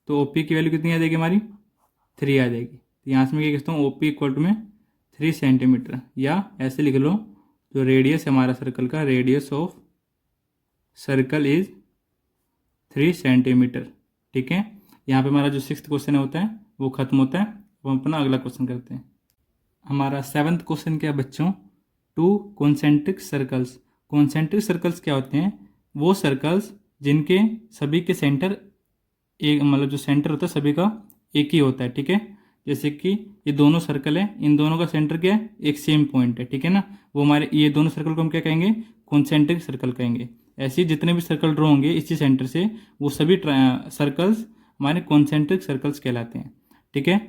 तो OP की वैल्यू कितनी आ जाएगी, हमारी 3 आ जाएगी। तो यहाँ से मैं क्या कहता हूँ, OP इक्वल टू में 3 सेंटीमीटर, या ऐसे लिख लो जो रेडियस है हमारा सर्कल का, radius of circle is 3 centimetre, ठीक है। यहाँ पे हमारा जो 6th क्वेश्चन होता है वो खत्म होता है। अब हम अपना अगला क्वेश्चन करते हैं। हमारा 7th क्वेश्चन क्या है बच्चों, 2 कॉन्सेंट्रिक सर्कल्स। कॉन्सेंट्रिक सर्कल्स क्या होते हैं, वो सर्कल्स जिनके सभी के सेंटर एक, मतलब जो सेंटर होता है सभी का एक ही होता है, ठीक है। जैसे कि ये दोनों सर्कल है, इन दोनों का सेंटर क्या है, एक सेम पॉइंट है, ठीक है ना। वो हमारे ये दोनों सर्कल को हम क्या कहेंगे, कॉन्सेंट्रिक सर्कल कहेंगे। ऐसे जितने भी सर्कल ड्रॉ होंगे इसी सेंटर से, वो सभी सर्कल्स हमारे कॉन्सेंट्रिक सर्कल्स कहलाते हैं, ठीक है।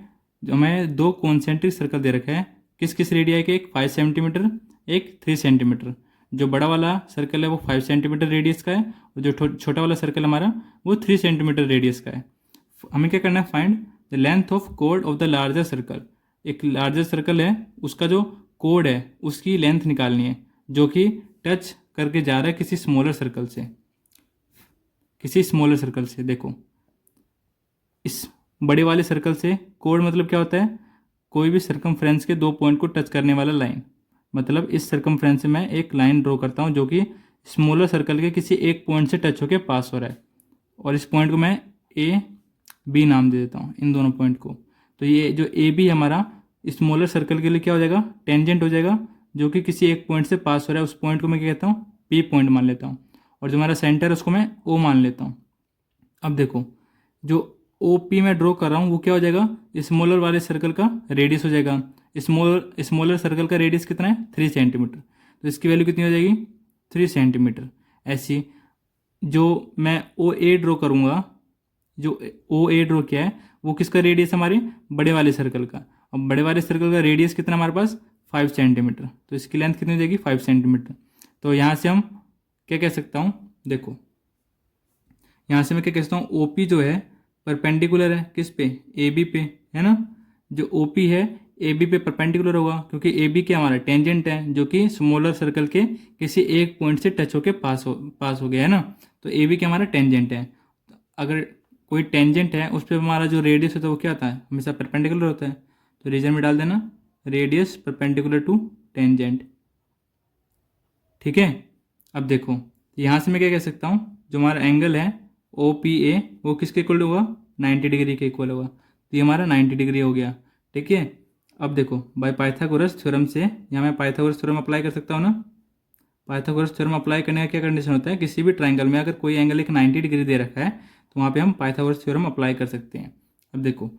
जो हमें 2 कॉन्सेंट्रिक सर्कल दे रखा है, किस किस रेडियाई के, एक 5 सेंटीमीटर एक 3 सेंटीमीटर। जो बड़ा वाला सर्कल है वो 5 सेंटीमीटर रेडियस का है, और जो छोटा वाला सर्कल हमारा वो 3 सेंटीमीटर रेडियस का है। हमें क्या करना है, find the length of code of the larger circle. एक लार्जर सर्कल है उसका जो कोड है उसकी लेंथ निकालनी है, जो कि टच करके जा रहा है किसी स्मॉलर सर्कल से, किसी स्मॉलर सर्कल से। देखो इस बड़े वाले सर्कल से कोड मतलब क्या होता है, कोई भी सर्कमफ्रेंस के 2 पॉइंट को टच करने वाला लाइन। मतलब इस सर्कमफ्रेंस से मैं एक लाइन ड्रॉ करता हूँ जो कि स्मॉलर सर्कल के किसी एक पॉइंट से टच होकर पास हो रहा है, और इस पॉइंट को मैं AB नाम दे देता हूँ, इन दोनों पॉइंट को। तो ये जो AB हमारा स्मॉलर सर्कल के लिए क्या हो जाएगा, टेंजेंट हो जाएगा, जो कि किसी एक पॉइंट से पास हो रहा है। उस पॉइंट को मैं क्या कहता हूँ, P पॉइंट मान लेता हूँ, और जो हमारा सेंटर है उसको मैं O मान लेता हूँ। अब देखो जो OP में ड्रॉ कर रहा हूँ वो क्या हो जाएगा, स्मॉलर वाले सर्कल का रेडियस हो जाएगा। स्मॉलर सर्कल का रेडियस कितना है, 3 सेंटीमीटर, तो इसकी वैल्यू कितनी हो जाएगी, 3 सेंटीमीटर। ऐसी जो मैं OA ड्रॉ करूँगा, जो OA ड्रॉ किया है वो किसका रेडियस है, हमारे बड़े वाले सर्कल का। अब बड़े वाले सर्कल का रेडियस कितना हमारे पास, 5 सेंटीमीटर, तो इसकी लेंथ कितनी हो जाएगी, 5 सेंटीमीटर। तो यहाँ से हम क्या कह सकता हूँ, देखो यहाँ से मैं क्या कह सकता हूँ, OP जो है परपेंडिकुलर है किस पे, AB पे, है ना। जो OP है AB पे परपेंडिकुलर होगा, क्योंकि AB के हमारा टेंजेंट है, जो कि स्मॉलर सर्कल के किसी एक पॉइंट से टच होके पास हो गया है ना। तो AB के हमारा टेंजेंट है। अगर कोई टेंजेंट है उस पर हमारा जो रेडियस होता है वो क्या होता है, हमेशा परपेंडिकुलर होता है। तो रीजन में डाल देना रेडियस परपेंडिकुलर टू टेंजेंट, ठीक है। अब देखो यहाँ से मैं क्या कह सकता हूँ, जो हमारा एंगल है OPA वो किसके इक्वल होगा, 90 डिग्री के इक्वल होगा। तो ये हमारा 90 डिग्री हो गया, ठीक है। अब देखो बाय पाइथागोरस थ्योरम से यहाँ मैं पाइथागोरस थ्योरम अप्लाई कर सकता हूँ ना। पाइथागोरस थ्योरम अप्लाई करने का क्या कंडीशन होता है, किसी भी ट्राइंगल में अगर कोई एंगल एक 90 डिग्री दे रखा है तो वहाँ पे हम पाइथागोरस थ्योरम अप्लाई कर सकते हैं। अब देखो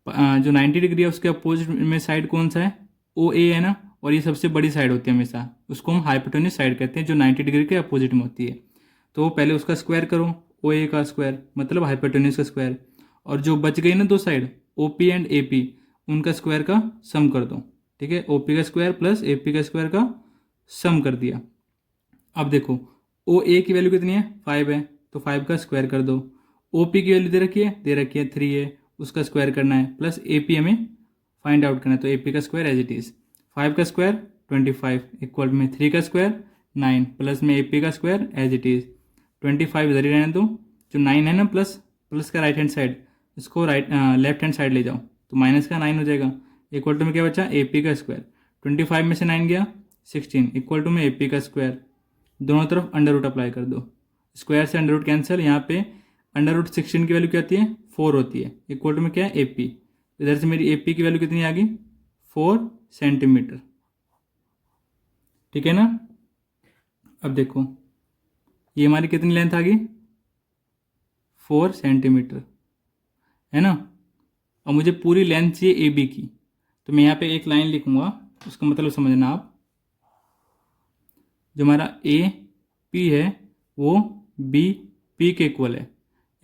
जो 90 डिग्री है उसके अपोजिट में साइड कौन सा है, ओ ए है ना, और ये सबसे बड़ी साइड होती है हमेशा, उसको हम हाइपोटेन्यूस साइड कहते हैं जो 90 डिग्री के अपोजिट में होती है। तो पहले उसका स्क्वायर करो, ओ ए का स्क्वायर मतलब हाइपोटेन्यूस का स्क्वायर, और जो बच गई ना दो side O P and A P, उनका स्क्वायर का सम कर दो। ठीक है, ओ पी का स्क्वायर प्लस ए पी का स्क्वायर का सम कर दिया। अब देखो ओ ए की वैल्यू कितनी है, 5 है, तो 5 का स्क्वायर कर दो। ओ पी की वैल्यू दे रखी है 3 है, उसका स्क्वायर करना है, प्लस ए पी हमें फाइंड आउट करना है, तो ए पी का स्क्वायर एज इट इज़ 5 का स्क्वायर 25 इक्वल में 3 का स्क्वायर 9 प्लस में ए पी का स्क्वायर एज इट इज़ 25 इधर ही रहने दो, जो 9 है ना प्लस प्लस का राइट हैंड साइड, इसको लेफ्ट हैंड साइड ले जाओ तो माइनस का 9 हो जाएगा, इक्वल टू में क्या बचा ए पी का स्क्वायर, 25 में से 9 गया 16 इक्वल टू में ए पी का स्क्वायर, दोनों तरफ अंडर रूट अप्लाई कर दो, स्क्वायर से अंडर रूट कैंसिल, यहाँ पे अंडर रूट 16 की वैल्यू क्या होती है 4 होती है, इक्वल टू में क्या है ए पी, इधर से मेरी ए पी की वैल्यू कितनी आ गई 4 सेंटीमीटर। ठीक है ना। अब देखो ये हमारी कितनी लेंथ आ गई 4 सेंटीमीटर, है ना। अब मुझे पूरी लेंथ चाहिए ए बी की, तो मैं यहाँ पे एक लाइन लिखूंगा, उसका मतलब समझना आप, जो हमारा ए पी है वो बी पी के इक्वल है,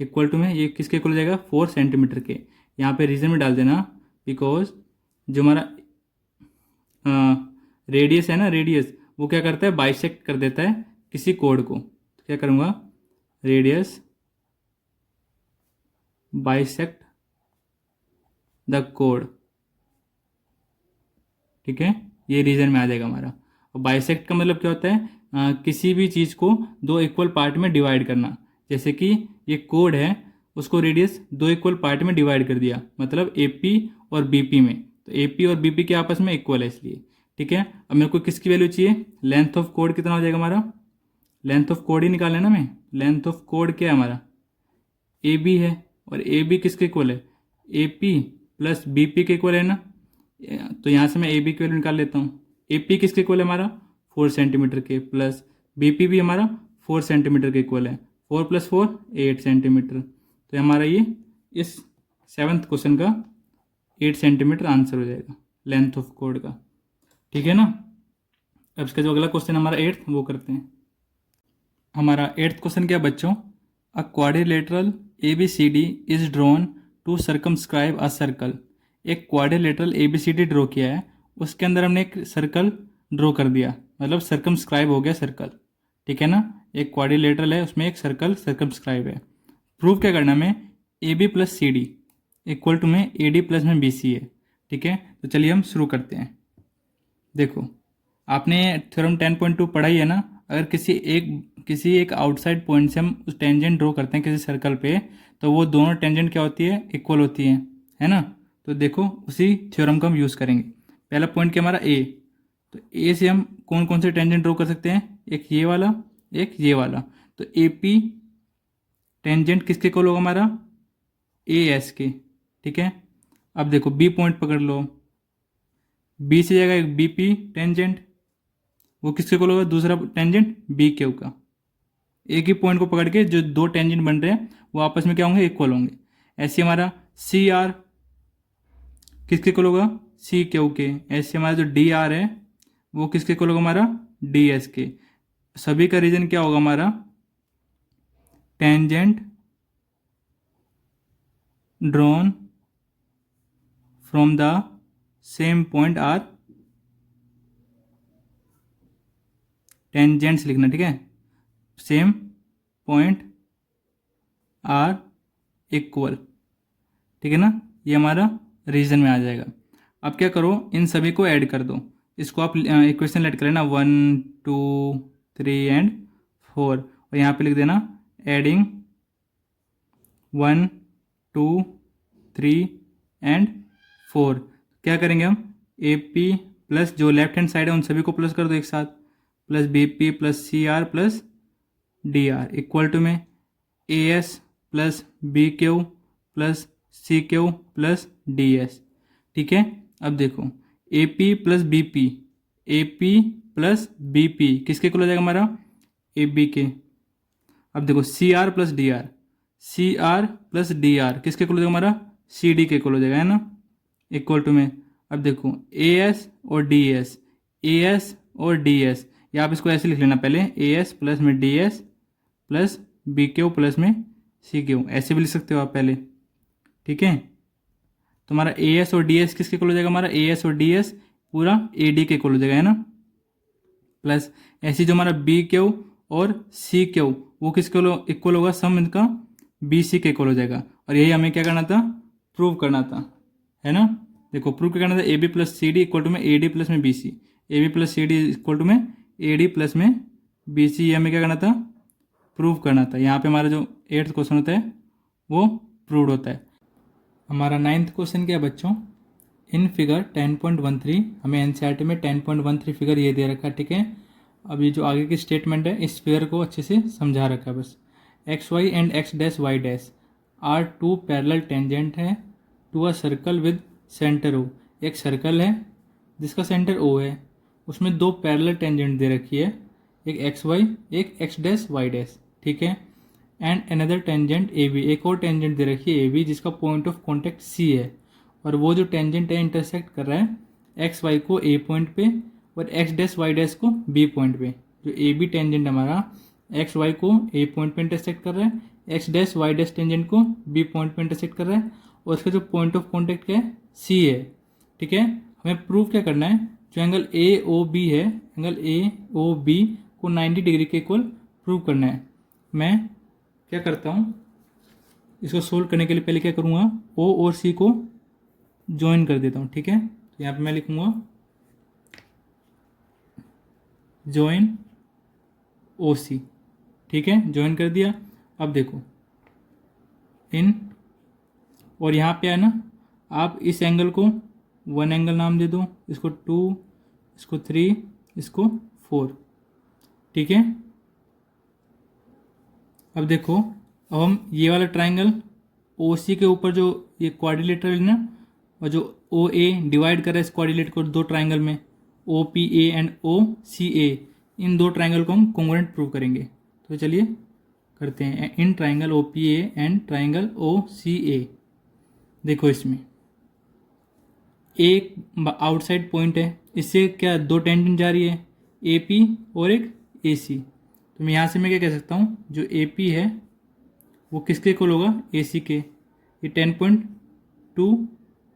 इक्वल टू में ये किसके इक्वल हो जाएगा 4 सेंटीमीटर के, यहाँ पे रीजन में डाल देना, बिकॉज जो हमारा रेडियस है ना, रेडियस वो क्या करता है बाइसेक्ट कर देता है किसी कोड को, तो क्या करूँगा रेडियस बाइसेक्ट द कोड। ठीक है, ये रीजन में आ जाएगा हमारा। और बाइसेक्ट का मतलब क्या होता है, किसी भी चीज़ को दो इक्वल पार्ट में डिवाइड करना, जैसे कि ये कोड है उसको रेडियस दो इक्वल पार्ट में डिवाइड कर दिया, मतलब ए पी और बी पी में, तो ए पी और बी पी के आपस में इक्वल है इसलिए। ठीक है, अब मेरे को किसकी वैल्यू चाहिए, लेंथ ऑफ कोड कितना हो जाएगा हमारा, लेंथ ऑफ कोड ही निकाल लेना, मैं लेंथ ऑफ कोड क्या है हमारा ए बी है, और ए बी किसके इक्वल है A P plus B P के इक्वल है ना, तो यहाँ से मैं ए बी की वैल्यू निकाल लेता हूँ, ए पी किसके इक्वल है हमारा 4 सेंटीमीटर के, प्लस बी पी भी हमारा 4 सेंटीमीटर के इक्वल है, 4 + 4 8 सेंटीमीटर, तो हमारा ये इस 7th क्वेश्चन का 8 सेंटीमीटर आंसर हो जाएगा लेंथ ऑफ कोड का। ठीक है ना। अब इसका जो अगला क्वेश्चन हमारा 8th वो करते हैं। हमारा 8th क्वेश्चन क्या बच्चों, a quadrilateral A B C D is drawn to circumscribe a circle, एक quadrilateral A B C D draw किया है, उसके अंदर हमने एक सर्कल ड्रॉ कर दिया, मतलब सर्कमस्क्राइब हो गया सर्कल। ठीक है ना, एक क्वाड्रिलेटरल है उसमें एक सर्कल सर्कमस्क्राइब है। प्रूव क्या करना हमें, A B plus C D equal to में ए डी प्लस में बी सी है। ठीक है, तो चलिए हम शुरू करते हैं। देखो आपने थ्योरम 10.2 पढ़ा ही है ना, अगर किसी एक आउटसाइड पॉइंट से हम उस टेंजेंट ड्रॉ करते हैं किसी सर्कल पे, तो वो दोनों टेंजेंट क्या होती है इक्वल होती है ना। तो देखो उसी थ्योरम को हम यूज़ करेंगे। पहला पॉइंट क्या हमारा ए, तो ए से हम कौन कौन से टेंजेंट ड्रॉ कर सकते हैं, एक ये वाला एक ये वाला, तो ए पी टेंजेंट किसके इक्वल होगा हमारा ए एस के। ठीक है, अब देखो बी पॉइंट पकड़ लो, बी से जाएगा एक बी पी टेंजेंट, वो किसके इक्वल होगा दूसरा टेंजेंट बी क्यू का। एक ही पॉइंट को पकड़ के जो दो टेंजेंट बन रहे हैं वो आपस में क्या होंगे इक्वल होंगे। ऐसे हमारा सी आर किसके इक्वल होगा सी क्यू के, ऐसे हमारा जो डी आर है वो किसके इक्वल होगा हमारा डी एस के। सभी का रीजन क्या होगा हमारा tangent drawn from the same point are, tangents लिखना ठीक है, सेम पॉइंट आर इक्वल। ठीक है ना, ये हमारा रीजन में आ जाएगा। अब क्या करो इन सभी को ऐड कर दो, इसको आप इक्वेशन ऐड कर लेना 1 2 3 एंड 4, और यहाँ पे लिख देना एडिंग 1 2 3 एंड 4। क्या करेंगे हम ए पी प्लस जो लेफ्ट हैंड साइड है उन सभी को प्लस कर दो एक साथ, plus B P plus C R plus D R equal to में A S plus B Q plus C Q plus D S. ठीक है, अब देखो A P plus B P, A P plus B P किसके equal हो जाएगा हमारा, A B के। अब देखो C R plus D R, C R plus D R किसके इक्वल हो जाएगा हमारा, सी डी के इक्वल हो जाएगा, है ना, इक्वल टू में। अब देखो ए एस और डी एस, ए एस और डी एस, या आप इसको ऐसे लिख लेना पहले, ए एस प्लस में D S plus B Q plus में सी क्यू, ऐसे भी लिख सकते हो आप पहले, ठीक है। तुम्हारा ए एस और डी एस किसके इक्वल हो जाएगा, हमारा ए एस और डी एस पूरा ए डी के इक्वल हो जाएगा, है ना, प्लस ऐसी जो हमारा बी क्यू और सी क्यू वो किसके इक्वल होगा, सम इनका बी सी के इक्वल हो जाएगा। और यही हमें क्या करना था, प्रूव करना था, है ना। देखो प्रूव क्या करना था, A B plus C D equal to में ए डी प्लस में B C, A B plus C D equal to में ए डी प्लस में बी सी, ये हमें क्या करना था, प्रूव करना था। यहाँ पे हमारा जो 8th क्वेश्चन होता है वो प्रूव होता है। हमारा 9th क्वेश्चन क्या है बच्चों, इन फिगर 10.13 हमें एनसीईआरटी में 10.13 फिगर ये दे रखा है, ठीक है। अब ये जो आगे की स्टेटमेंट है इस फिगर को अच्छे से समझा रखा है बस। X Y and X dash Y dash are two parallel tangent है to a circle with centre O. एक सर्कल है जिसका सेंटर ओ है, उसमें दो पैरेलल टेंजेंट दे रखी है, एक एक्स वाई एक एक्स डैश वाई डैश, ठीक है। And another tangent A B, एक और टेंजेंट दे रखी है ए बी जिसका पॉइंट ऑफ कॉन्टेक्ट सी है, और वो जो टेंजेंट है इंटरसेक्ट कर रहा है एक्स वाई को ए पॉइंट पे और एक्स डैश वाई डैश को बी पॉइंट पे। जो ए बी टेंजेंट हमारा एक्स वाई को ए पॉइंट पे इंटरसेक्ट कर रहा है, X dash Y dash tangent को बी पॉइंट पे इंटरसेक्ट कर रहा है, और उसका जो पॉइंट ऑफ कॉन्टेक्ट क्या है, सी है, ठीक है। हमें प्रूव क्या करना है, जो एंगल ए ओ बी है, एंगल ए ओ बी को 90 डिग्री के इक्वल प्रूव करना है। मैं क्या करता हूँ, इसको सोल्व करने के लिए पहले क्या करूँगा, ओ और सी को ज्वाइन कर देता हूँ, ठीक है। तो यहाँ पे मैं लिखूँगा ज्वाइन ओ सी, ठीक है, ज्वाइन कर दिया। अब देखो इन, और यहाँ पे है ना, आप इस एंगल को 1 एंगल नाम दे दो, इसको 2, इसको 3, इसको 4, ठीक है। अब देखो, अब हम ये वाला ट्राइंगल ओ सी के ऊपर जो ये क्वाड्रिलेटरल है ना, और जो ओ ए डिवाइड कर रहा है इस क्वाड्रिलेटर को दो ट्राइंगल में, ओ P A and O C ए, इन दो ट्राइंगल को हम कॉन्ग्रुएंट प्रूव करेंगे। तो चलिए करते हैं। इन triangle O P A and triangle O C A, देखो इसमें एक आउटसाइड पॉइंट है, इससे क्या दो टेंजेंट जा रही है, ए पी और एक ए सी। तो मैं यहाँ से मैं क्या कह सकता हूँ, जो ए पी है वो किसके इक्वल होगा, ए सी के। ये 10.2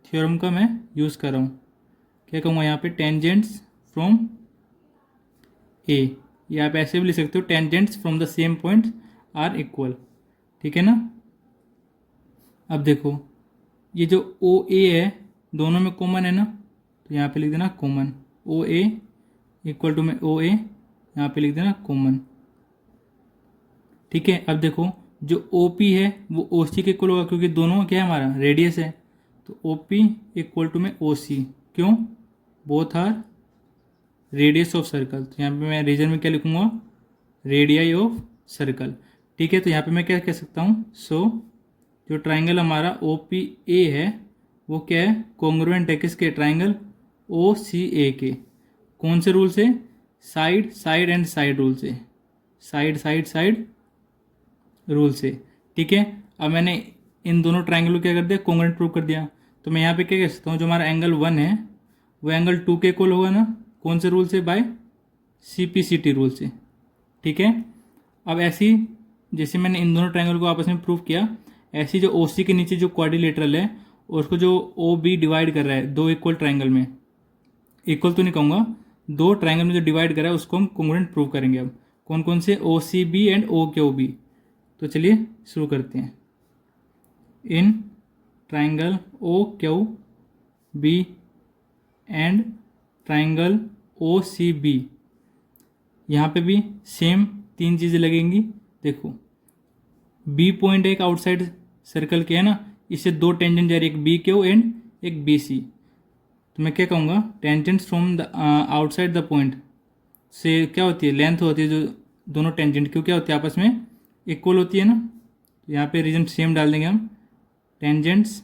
थ्योरम का मैं यूज़ कर रहा हूँ। क्या कहूँगा यहाँ पे, टेंजेंट्स फ्रॉम ए, या आप ऐसे भी लिख सकते हो, tangents from the same points are equal, ठीक है ना। अब देखो ये जो ओ ए है दोनों में कॉमन है ना, तो यहाँ पे लिख देना common, O A equal to में ओ ए, यहाँ पे लिख देना कॉमन, ठीक है। अब देखो जो ओ पी है वो ओ सी के इक्वल होगा, क्योंकि दोनों क्या है हमारा रेडियस है, तो ओ पी इक्वल टू में ओ सी, क्यों, both are radius of circle. तो यहाँ पे मैं रीजन में क्या लिखूंगा, रेडियाई ऑफ सर्कल, ठीक है। तो यहाँ पे मैं क्या कह सकता हूँ, सो जो ट्राइंगल हमारा ओ पी ए है वो क्या है, कॉन्ग्रुएंट है किसके, ट्राइंगल ओ सी ए के। कौन से रूल से, side side and side rule से, साइड साइड साइड रूल से, ठीक है। अब मैंने इन दोनों ट्राइंगल को क्या कर दिया, कॉन्ग्रुएंट प्रूव कर दिया। तो मैं यहाँ पे क्या कह सकता हूँ, जो हमारा एंगल 1 है वो एंगल 2 के इक्वल होगा ना, कौन से रूल से, by C P C T rule से, ठीक है। अब ऐसी जैसे मैंने इन दोनों ट्राइंगल को आपस में प्रूव किया, ऐसी जो ओ सी के नीचे जो क्वाड्रिलेटरल है और उसको जो ओ बी डिवाइड कर रहा है दो इक्वल ट्राइंगल में, इक्वल तो नहीं कहूँगा, दो ट्राइंगल में जो डिवाइड कर रहा है उसको हम कॉन्ग्रुएंट प्रूव करेंगे। अब कौन कौन से, O C B and O Q B. तो चलिए शुरू करते हैं। इन triangle O Q B and triangle O C B, यहाँ पे भी सेम 3 चीज़ें लगेंगी। देखो बी पॉइंट एक आउटसाइड सर्कल के है ना, इससे दो टेंजेंट जा रही है, एक बी क्यू एंड एक बी सी। तो मैं क्या कहूँगा, tangents from the outside the point से क्या होती है, लेंथ होती है, जो दोनों टेंजेंट क्यों क्या होती है आपस में इक्वल होती है ना। तो यहाँ पे रीजन सेम डाल देंगे हम, टेंजेंट्स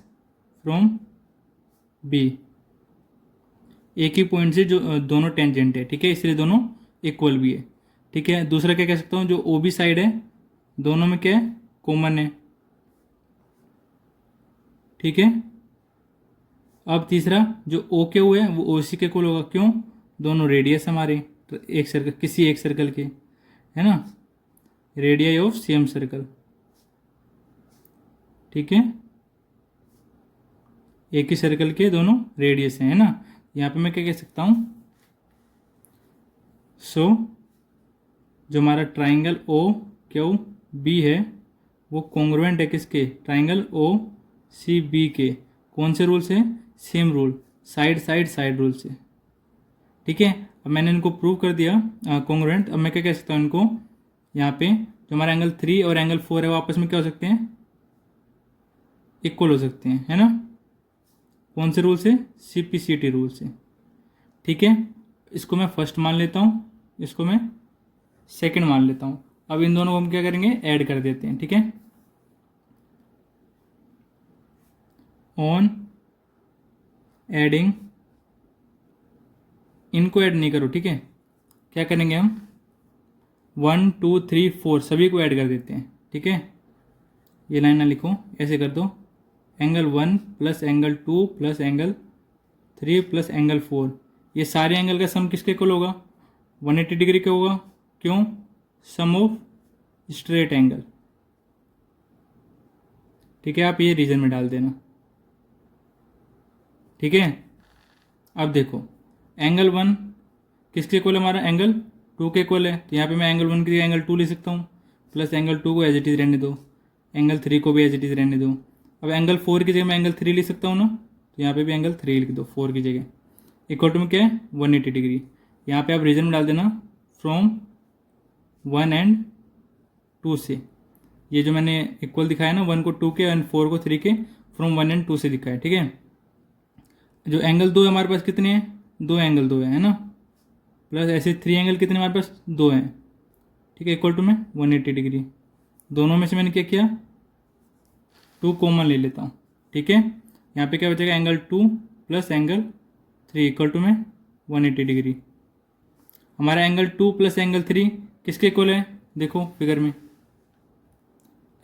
फ्रॉम बी एक ही पॉइंट से जो दोनों टेंजेंट है, ठीक है, इसलिए दोनों इक्वल भी है, ठीक है। दूसरा क्या कह सकता हूँ, जो ओ बी साइड है दोनों में क्या है, कॉमन है, ठीक है। अब तीसरा जो ओ के हुए वो ओ सी के इक्वल होगा, क्यों, दोनों रेडियस हमारे, तो एक सर्कल, किसी एक सर्कल के, है ना, रेडियाई ऑफ सेम सर्कल, ठीक है, एक ही सर्कल के दोनों रेडियस हैं, है ना। यहाँ पे मैं क्या कह सकता हूँ, सो जो हमारा ट्राइंगल ओ क्यू बी है वो कॉन्ग्रुएंट है किसके, ट्राइंगल ओ सी बी के, कौन से रूल से, same rule, side side side rule से, ठीक है। अब मैंने इनको प्रूव कर दिया कॉन्ग्रुएंट। अब मैं क्या कह सकता हूँ इनको, यहाँ पे जो हमारा एंगल 3 और एंगल 4 है वो आपस में क्या हो सकते हैं, इक्वल हो सकते हैं, है ना, कौन से रूल से, CPCT रूल से, ठीक है। इसको मैं फर्स्ट मान लेता हूँ, इसको मैं सेकंड मान लेता हूँ। अब इन दोनों को हम क्या करेंगे, ऐड कर देते हैं, ठीक है। ऑन एडिंग, इनको ऐड नहीं करो, ठीक है। क्या करेंगे हम, 1 2 3 4 सभी को ऐड कर देते हैं, ठीक है। ये लाइन ना लिखो, ऐसे कर दो, angle 1 plus angle 2 plus angle 3 plus angle 4, ये सारे एंगल का सम किसके इक्वल होगा, 180 डिग्री का होगा, क्यों, सम ऑफ स्ट्रेट एंगल, ठीक है। आप ये रीजन में डाल देना, ठीक है। अब देखो एंगल 1 किसके इक्वल है, हमारा एंगल 2 के इक्वल है, तो यहाँ पे मैं एंगल 1 की जगह एंगल 2 ले सकता हूँ, प्लस एंगल 2 को एज इट इज रहने दो, एंगल 3 को भी एज इट इज रहने दो। अब एंगल 4 की जगह मैं एंगल 3 ले सकता हूँ ना, तो यहाँ पे भी एंगल 3 लिख दो 4 की जगह, इक्वल टू में क्या है, 180 डिग्री। यहाँ पे आप रीजन में डाल देना, फ्रॉम 1 एंड 2 से, ये जो मैंने इक्वल दिखाया ना, 1 को 2 के एंड 4 को 3 के, फ्रॉम 1 एंड 2 से दिखाया, ठीक है। जो एंगल 2 है हमारे पास कितने हैं, 2 एंगल 2 है ना, प्लस ऐसे 3 एंगल कितने हमारे पास, 2 हैं, ठीक है, इक्वल टू में 180 डिग्री। दोनों में से मैंने क्या किया, 2 कॉमन ले लेता हूँ, ठीक है। यहाँ पे क्या बचेगा, angle 2 plus angle 3 equal to में 180 डिग्री। हमारा एंगल 2 प्लस एंगल 3 किसके इक्वल है, देखो फिगर में,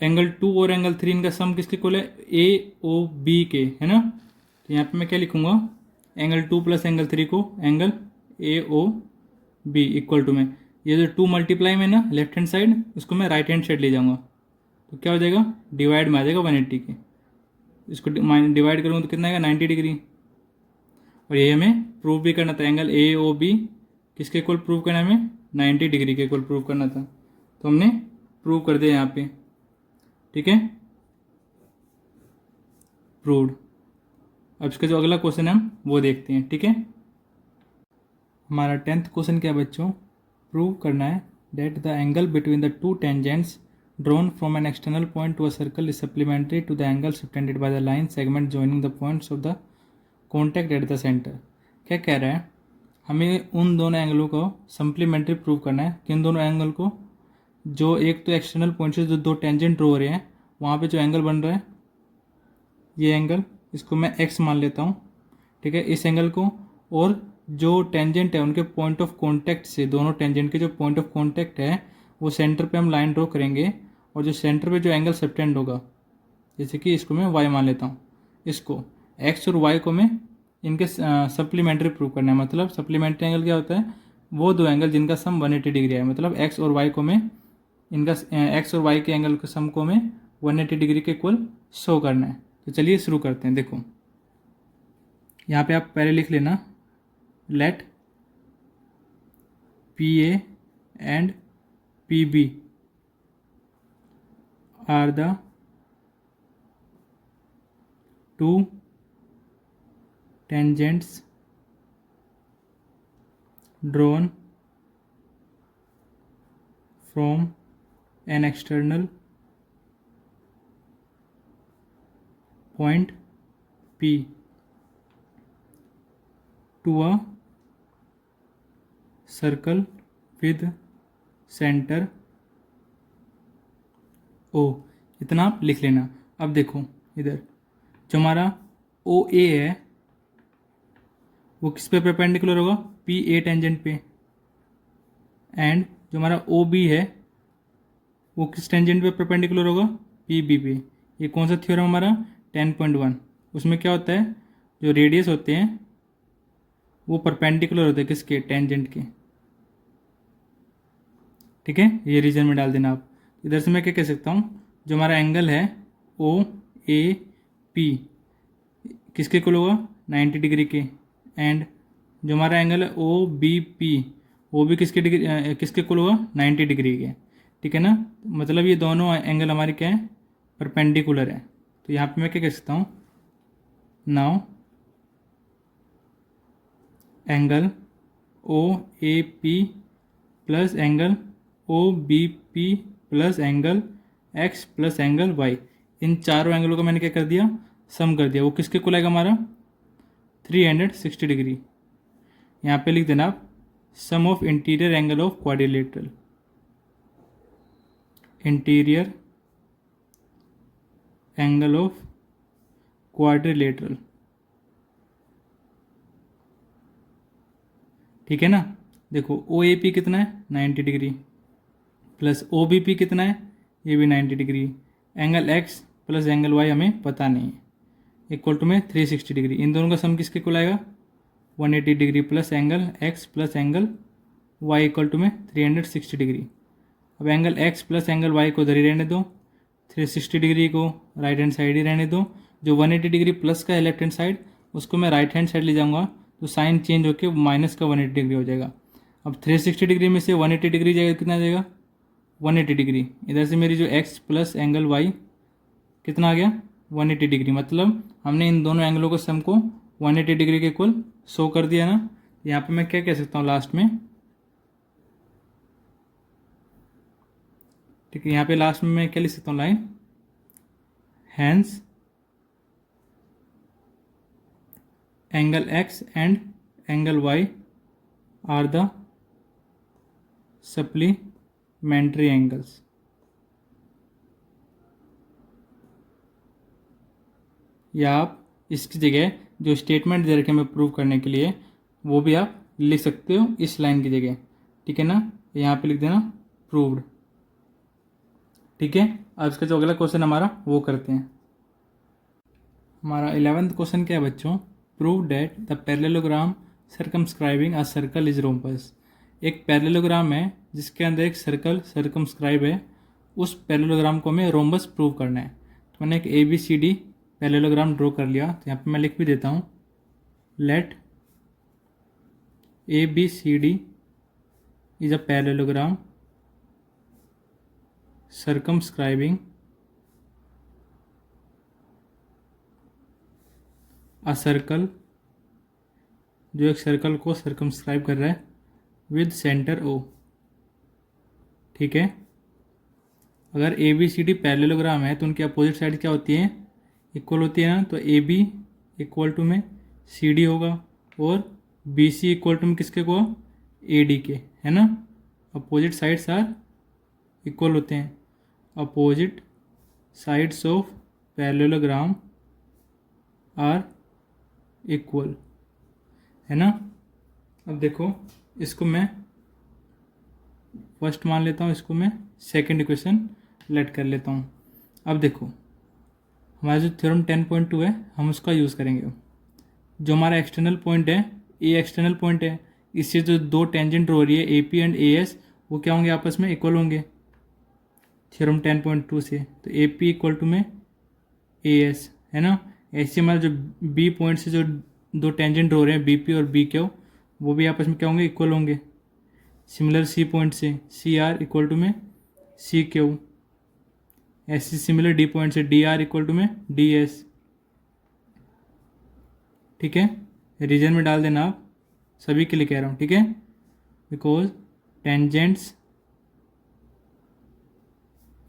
एंगल 2 और एंगल 3 इनका सम किसके इक्वल है, AOB के, है ना। तो यहाँ पे मैं क्या लिखूंगा, एंगल 2 प्लस एंगल 3 को एंगल AOB इक्वल टू में, ये जो 2 मल्टीप्लाई में ना लेफ्ट हैंड साइड, उसको मैं राइट हैंड साइड ले जाऊंगा, तो क्या हो जाएगा, डिवाइड में आ जाएगा 180 के, इसको डिवाइड करूँगा तो कितना आएगा, 90 डिग्री। और ये हमें प्रूव भी करना था, एंगल AOB किसके इक्वल प्रूव करना है हमें, 90 डिग्री के इक्वल प्रूव करना था, तो हमने प्रूव कर दिया यहाँ पे, ठीक है, प्रूव्ड। अब इसका जो अगला क्वेश्चन है हम वो देखते हैं, ठीक है। हमारा 10th क्वेश्चन क्या है बच्चों, प्रूव करना है that the angle between the two tangents drawn from an external point to a circle is supplementary to the angle subtended by the line segment joining the points of the contact at the centre. क्या कह रहा है, हमें उन दोनों एंगलों को supplementary prove करना है, किन दोनों एंगल को, जो एक तो एक्सटर्नल पॉइंट से जो दो टेंजेंट ड्रॉ हो रहे हैं वहाँ पे जो एंगल बन रहा है, ये एंगल, इसको मैं x मान लेता हूँ, ठीक है, इस एंगल को, और जो टेंजेंट है उनके पॉइंट ऑफ कांटेक्ट से, दोनों टेंजेंट के जो पॉइंट ऑफ कांटेक्ट है वो सेंटर पे हम लाइन ड्रॉ करेंगे, और जो सेंटर पे जो एंगल सबटेंड होगा, जैसे कि इसको मैं y मान लेता हूँ, इसको x और y को मैं इनके सप्लीमेंट्री प्रूव करना है। मतलब सप्लीमेंट्री एंगल क्या होता है, वो दो एंगल जिनका सम 180 डिग्री है, मतलब x और y को मैं इनका x और y के एंगल के सम को मैं 180 डिग्री के इक्वल शो करना है। तो चलिए शुरू करते हैं। देखो यहाँ पे आप पहले लिख लेना, let PA and PB are the two tangents drawn from an external point P to a circle with center O। इतना आप लिख लेना। अब देखो इधर जो हमारा OA है वो किस पे परपेंडिकुलर होगा, पी ए टेंजेंट पे। एंड जो हमारा ओ बी है वो किस टेंजेंट पे परपेंडिकुलर होगा, पी बी पे। ये कौन सा थ्योरम हमारा 10.1। उसमें क्या होता है, जो रेडियस होते हैं वो परपेंडिकुलर होते हैं किसके, टेंजेंट के। ठीक है, ये रीजन में डाल देना आप। इधर से मैं क्या कह सकता हूँ, जो हमारा एंगल है ओ ए पी किसके इक्वल होगा, 90 डिग्री के। एंड जो हमारा एंगल है ओ बी पी वो भी किसके डिग्री किसके इक्वल होगा, 90 डिग्री के। ठीक है ना, मतलब ये दोनों एंगल हमारे क्या है, परपेंडिकुलर है। तो यहाँ पे मैं क्या कह सकता हूँ, now angle O A P plus angle O B P plus angle X plus angle Y, इन चारों एंगलों का मैंने क्या कर दिया, सम कर दिया। वो किसके इक्वल आएगा हमारा, 360 डिग्री। यहाँ पे लिख देना आप, sum of interior angle of quadrilateral, interior angle of quadrilateral. ठीक है ना, देखो ओ ए पी कितना है, 90 degree, plus O B P कितना है, ये भी 90 degree. Angle X plus angle Y हमें पता नहीं है, इक्वल टू में 360 डिग्री। इन दोनों का सम किसके इक्वल आएगा, 180 degree plus angle X plus angle Y equal to में 360 डिग्री। अब angle X plus angle Y को इधर ही रहने दो, 360 डिग्री को राइट हैंड साइड ही रहने दो। जो 180 डिग्री प्लस का है लेफ्ट हैंड साइड, उसको मैं राइट हैंड साइड ले जाऊँगा तो साइन चेंज होकर माइनस का 180 डिग्री हो जाएगा। अब 360 डिग्री में से 180 डिग्री जाएगा, कितना आ जाएगा, 180 डिग्री। इधर से मेरी जो एक्स प्लस एंगल वाई कितना आ गया, 180 डिग्री। मतलब हमने इन दोनों एंगलों के सम को 180 डिग्री के इक्वल शो कर दिया ना। यहाँ पे मैं क्या कह सकता हूँ लास्ट में, ठीक है, यहाँ पे लास्ट में मैं क्या लिख सकता हूँ line, hence angle X and angle Y are the supplementary angles. या आप इसकी जगह जो स्टेटमेंट दे रखे हमें प्रूव करने के लिए, वो भी आप लिख सकते हो इस लाइन की जगह। ठीक है ना, यहाँ पे लिख देना प्रूव्ड। ठीक है, अब इसका जो अगला क्वेश्चन हमारा वो करते हैं। हमारा 11th क्वेश्चन क्या है बच्चों, prove that the parallelogram circumscribing a circle is rhombus. एक पैरेललोग्राम है जिसके अंदर एक सर्कल सर्कमस्क्राइब है, उस पैरेललोग्राम को हमें रोम्बस प्रूव करना है। तो मैंने एक ABCD पैरेललोग्राम ड्रॉ कर लिया, तो यहाँ पे मैं लिख भी देता हूँ, let ABCD is a parallelogram circumscribing a circle, जो एक सर्कल को सर्कमस्क्राइब कर रहा है विद सेंटर O। ठीक है, अगर ABCD पैरेललोग्राम है तो उनकी अपोजिट साइड क्या होती है, इक्वल होती है ना। तो AB इक्वल टू में CD होगा और BC इक्वल टू में किसके को, AD के, है ना। अपोजिट साइड्स आर इक्वल होते हैं, opposite sides of parallelogram are equal, है ना। अब देखो, इसको मैं फर्स्ट मान लेता हूँ, इसको मैं सेकंड इक्वेशन लेट कर लेता हूँ। अब देखो, हमारा जो थ्योरम 10.2 है हम उसका यूज़ करेंगे। जो हमारा एक्सटर्नल पॉइंट है, ए एक्सटर्नल पॉइंट है, इससे जो दो टेंजेंट हो रही है AP एंड AS, वो क्या होंगे, आपस में इक्वल होंगे थ्योरम 10.2 से। तो AP इक्वल टू में AS, है ना। ऐसे हमारा जो B पॉइंट से जो दो टेंजेंट हो रहे हैं BP और BQ, वो भी आपस में क्या होंगे, इक्वल होंगे। सिमिलर C पॉइंट से CR इक्वल टू में CQ, ऐसे सिमिलर D पॉइंट से DR इक्वल टू में DS। ठीक है, रीजन में डाल देना आप, सभी के लिए कह रहा हूँ। ठीक है, because tangents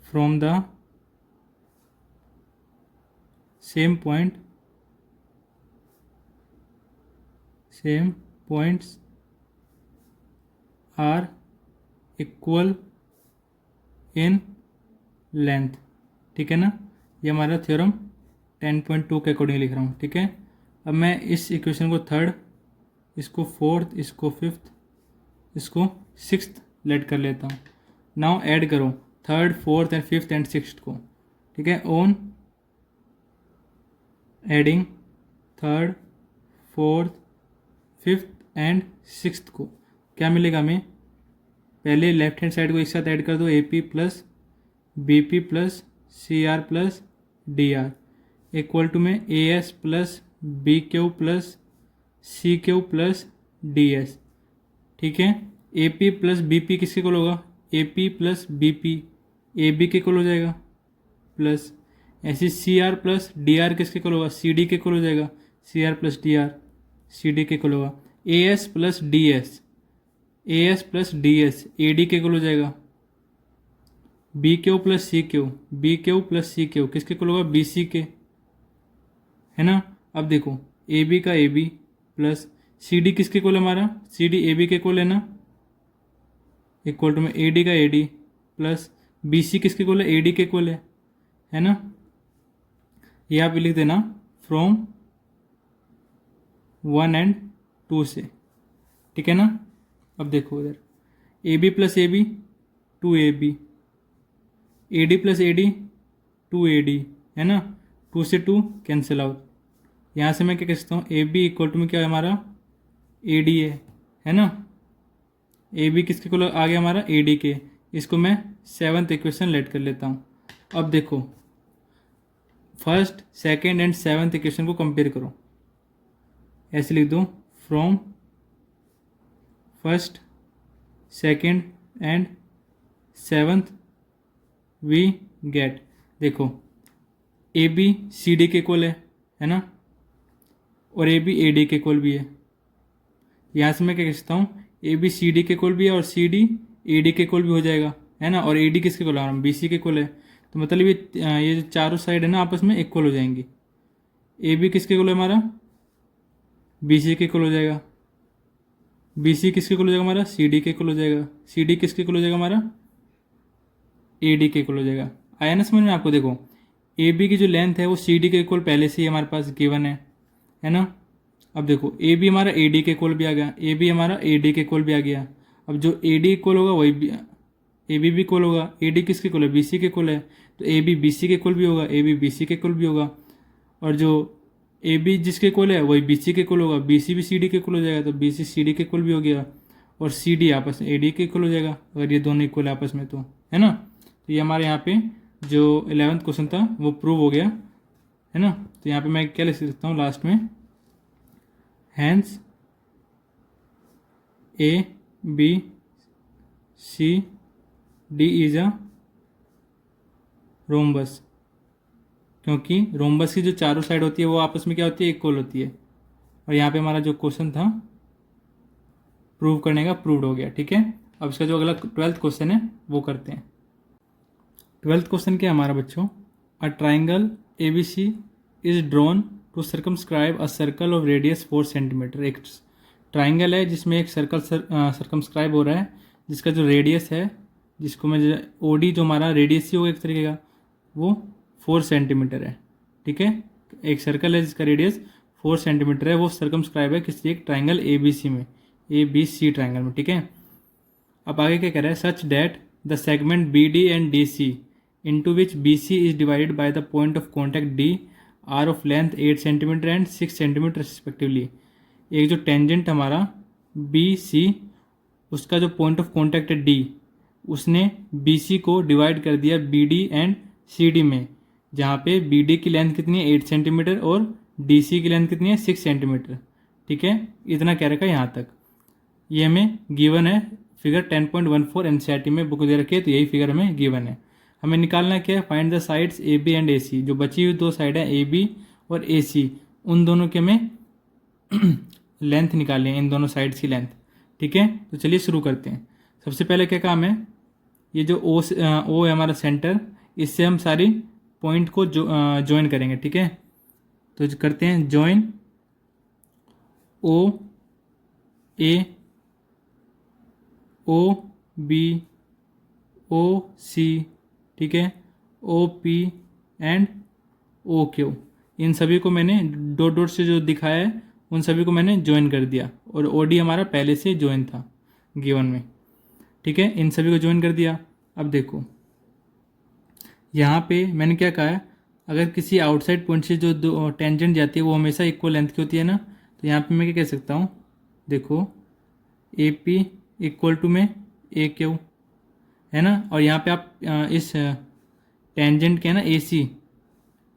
from the same points are equal in length. ठीक है ना, ये हमारा थ्योरम 10.2 के अकॉर्डिंग लिख रहा हूँ। ठीक है, अब मैं इस इक्वेशन को थर्ड इसको फोर्थ, इसको फिफ्थ, इसको सिक्स्थ लेट कर लेता हूँ। नाउ ऐड करो third, fourth and fifth and sixth को, ठीक है। On adding third, fourth, fifth and sixth को क्या मिलेगा हमें, पहले लेफ्ट हैंड साइड को एक साथ ऐड कर दो, A P plus B P plus C R plus D R equal to में A S plus B Q plus C Q plus D S, ठीक है। A P plus B P किसके equal होगा, A P plus B P A B के equal हो जाएगा, plus ऐसे C R plus D R किसके equal होगा, सी डी के इक्वल हो जाएगा, C R plus D R C D के इक्वल होगा। A S plus D S, A S plus D S A D के इक्वल हो जाएगा। B Q plus C Q, B Q plus C Q किसके equal होगा, B C के, है ना। अब देखो ए बी का A B plus C D किसके इक्वल है हमारा, सी डी ए बी के इक्वल है ना, इक्वल टू में ए डी का A D plus B C किसके इक्वल है, ए डी के इक्वल है ना। ये आप लिख देना फ्रॉम 1 एंड 2 से, ठीक है ना। अब देखो इधर A B plus A B 2 A B, A D plus A D 2 A D, है ना। 2 से 2 कैंसिल आउट, यहाँ से मैं क्या कह सकता हूँ, ए बी इक्वल टू में क्या है हमारा, ए डी है ना। ए बी किसके इक्वल आ गया हमारा, ए डी के। इसको मैं 7th इक्वेशन लेट कर लेता हूँ। अब देखो first, second and 7th equation को कंपेयर करो, ऐसे लिख दो from first, second and 7th we get, देखो ए बी सी डी के इक्वल है ना, और ए बी ए डी के इक्वल भी है। यहाँ से मैं क्या कह सकता हूँ, ए बी सी डी के इक्वल भी है और सी डी ए डी के इक्वल भी हो जाएगा, है ना। और ए डी किसके इक्वल है, बी सी के इक्वल है। तो मतलब ये जो चारों साइड है ना आपस में इक्वल हो जाएंगी। ए बी किसके इक्वल है हमारा, बी सी के इक्वल हो जाएगा, बी सी किसके इक्वल हो जाएगा हमारा, सी डी के इक्वल हो जाएगा, सी डी किसके इक्वल हो जाएगा हमारा, ए डी के इक्वल हो जाएगा। आया ना समझ में आपको। देखो ए बी की जो लेंथ है वो सी डी के इक्वल पहले से ही हमारे पास गिवन है ना। अब देखो ए बी हमारा ए डी के इक्वल भी आ गया, ए बी हमारा ए डी के इक्वल भी आ गया। अब जो ए डी इक्वल होगा वही ए बी भी इक्वल होगा, ए डी किसके इक्वल है, बी सी के इक्वल है, तो ए बी बी सी के इक्वल भी होगा, ए बी बी सी के इक्वल भी होगा। और जो ए बी जिसके इक्वल है वही बी सी के इक्वल होगा, बी सी भी सी डी के इक्वल हो जाएगा, तो बी सी सी डी के इक्वल भी हो गया, और सी डी आपस में ए डी के इक्वल हो जाएगा अगर ये दोनों इक्वल है आपस में, तो है ना। तो ये हमारे यहाँ पे जो 11th क्वेश्चन था वो प्रूव हो गया, है ना। तो यहाँ पे मैं क्या लिख सकता हूँ लास्ट में, hence A B C D is a rhombus, क्योंकि रोम्बस की जो चारों साइड होती है वो आपस में क्या होती है, इक्वल होती है। और यहाँ पे हमारा जो क्वेश्चन था प्रूव करने का प्रूव्ड हो गया, ठीक है। अब इसका जो अगला 12th क्वेश्चन है वो करते हैं। 12th क्वेश्चन क्या है हमारा बच्चों, a triangle A B C is drawn to circumscribe a circle of radius 4 centimetre. एक ट्राइंगल है जिसमें एक सर्कल सर्कमस्क्राइब हो रहा है, जिसका जो रेडियस है, जिसको मैं ओ डी जो हमारा रेडियस ही होगा एक तरीके का, वो 4 सेंटीमीटर है, ठीक है। एक सर्कल है जिसका रेडियस 4 सेंटीमीटर है, वो सर्कमस्क्राइब है किसी एक ट्राइंगल ए बी सी में, ए बी सी ट्राइंगल में, ठीक है। अब आगे क्या कह रहा है, such that the segment B D and D C into which BC is divided by the point of contact D are of length 8 cm and 6 cm respectively। एक जो टेंजेंट हमारा BC, उसका जो पॉइंट ऑफ कॉन्टैक्ट है D, उसने BC को divide कर दिया BD एंड CD में, जहाँ पे BD की लेंथ कितनी है 8 सेंटीमीटर और DC की लेंथ कितनी है 6 सेंटीमीटर, ठीक है। इतना कह रखा है यहाँ तक। ये हमें गिवन है, फिगर 10.14 NCERT में बुक दे रखी है, तो यही फिगर हमें गिवन है। हमें निकालना क्या है, find the sides A B and A C. जो बची हुई दो साइड है ए बी और ए सी, उन दोनों के हमें लेंथ निकालनी है, इन दोनों साइड्स की लेंथ, ठीक है। तो चलिए शुरू करते हैं। सबसे पहले क्या काम है, ये जो ओ है हमारा सेंटर, इससे हम सारी पॉइंट को ज्वाइन करेंगे, ठीक है। तो करते हैं ज्वाइन ओ ए, ओ बी, ओ सी, ठीक है, O P and O Q. इन सभी को मैंने डॉट डॉट से जो दिखाया है उन सभी को मैंने ज्वाइन कर दिया और ओडी हमारा पहले से ज्वाइन था गिवन में, ठीक है। इन सभी को ज्वाइन कर दिया। अब देखो यहाँ पे मैंने क्या कहा है, अगर किसी आउटसाइड पॉइंट से जो दो टेंजेंट जाती है वो हमेशा इक्वल लेंथ की होती है ना, तो यहाँ पे मैं क्या कह सकता हूँ, देखो ए पी इक्वल टू में ए क्यू, है ना। और यहाँ पे आप इस टेंजेंट के ना ए सी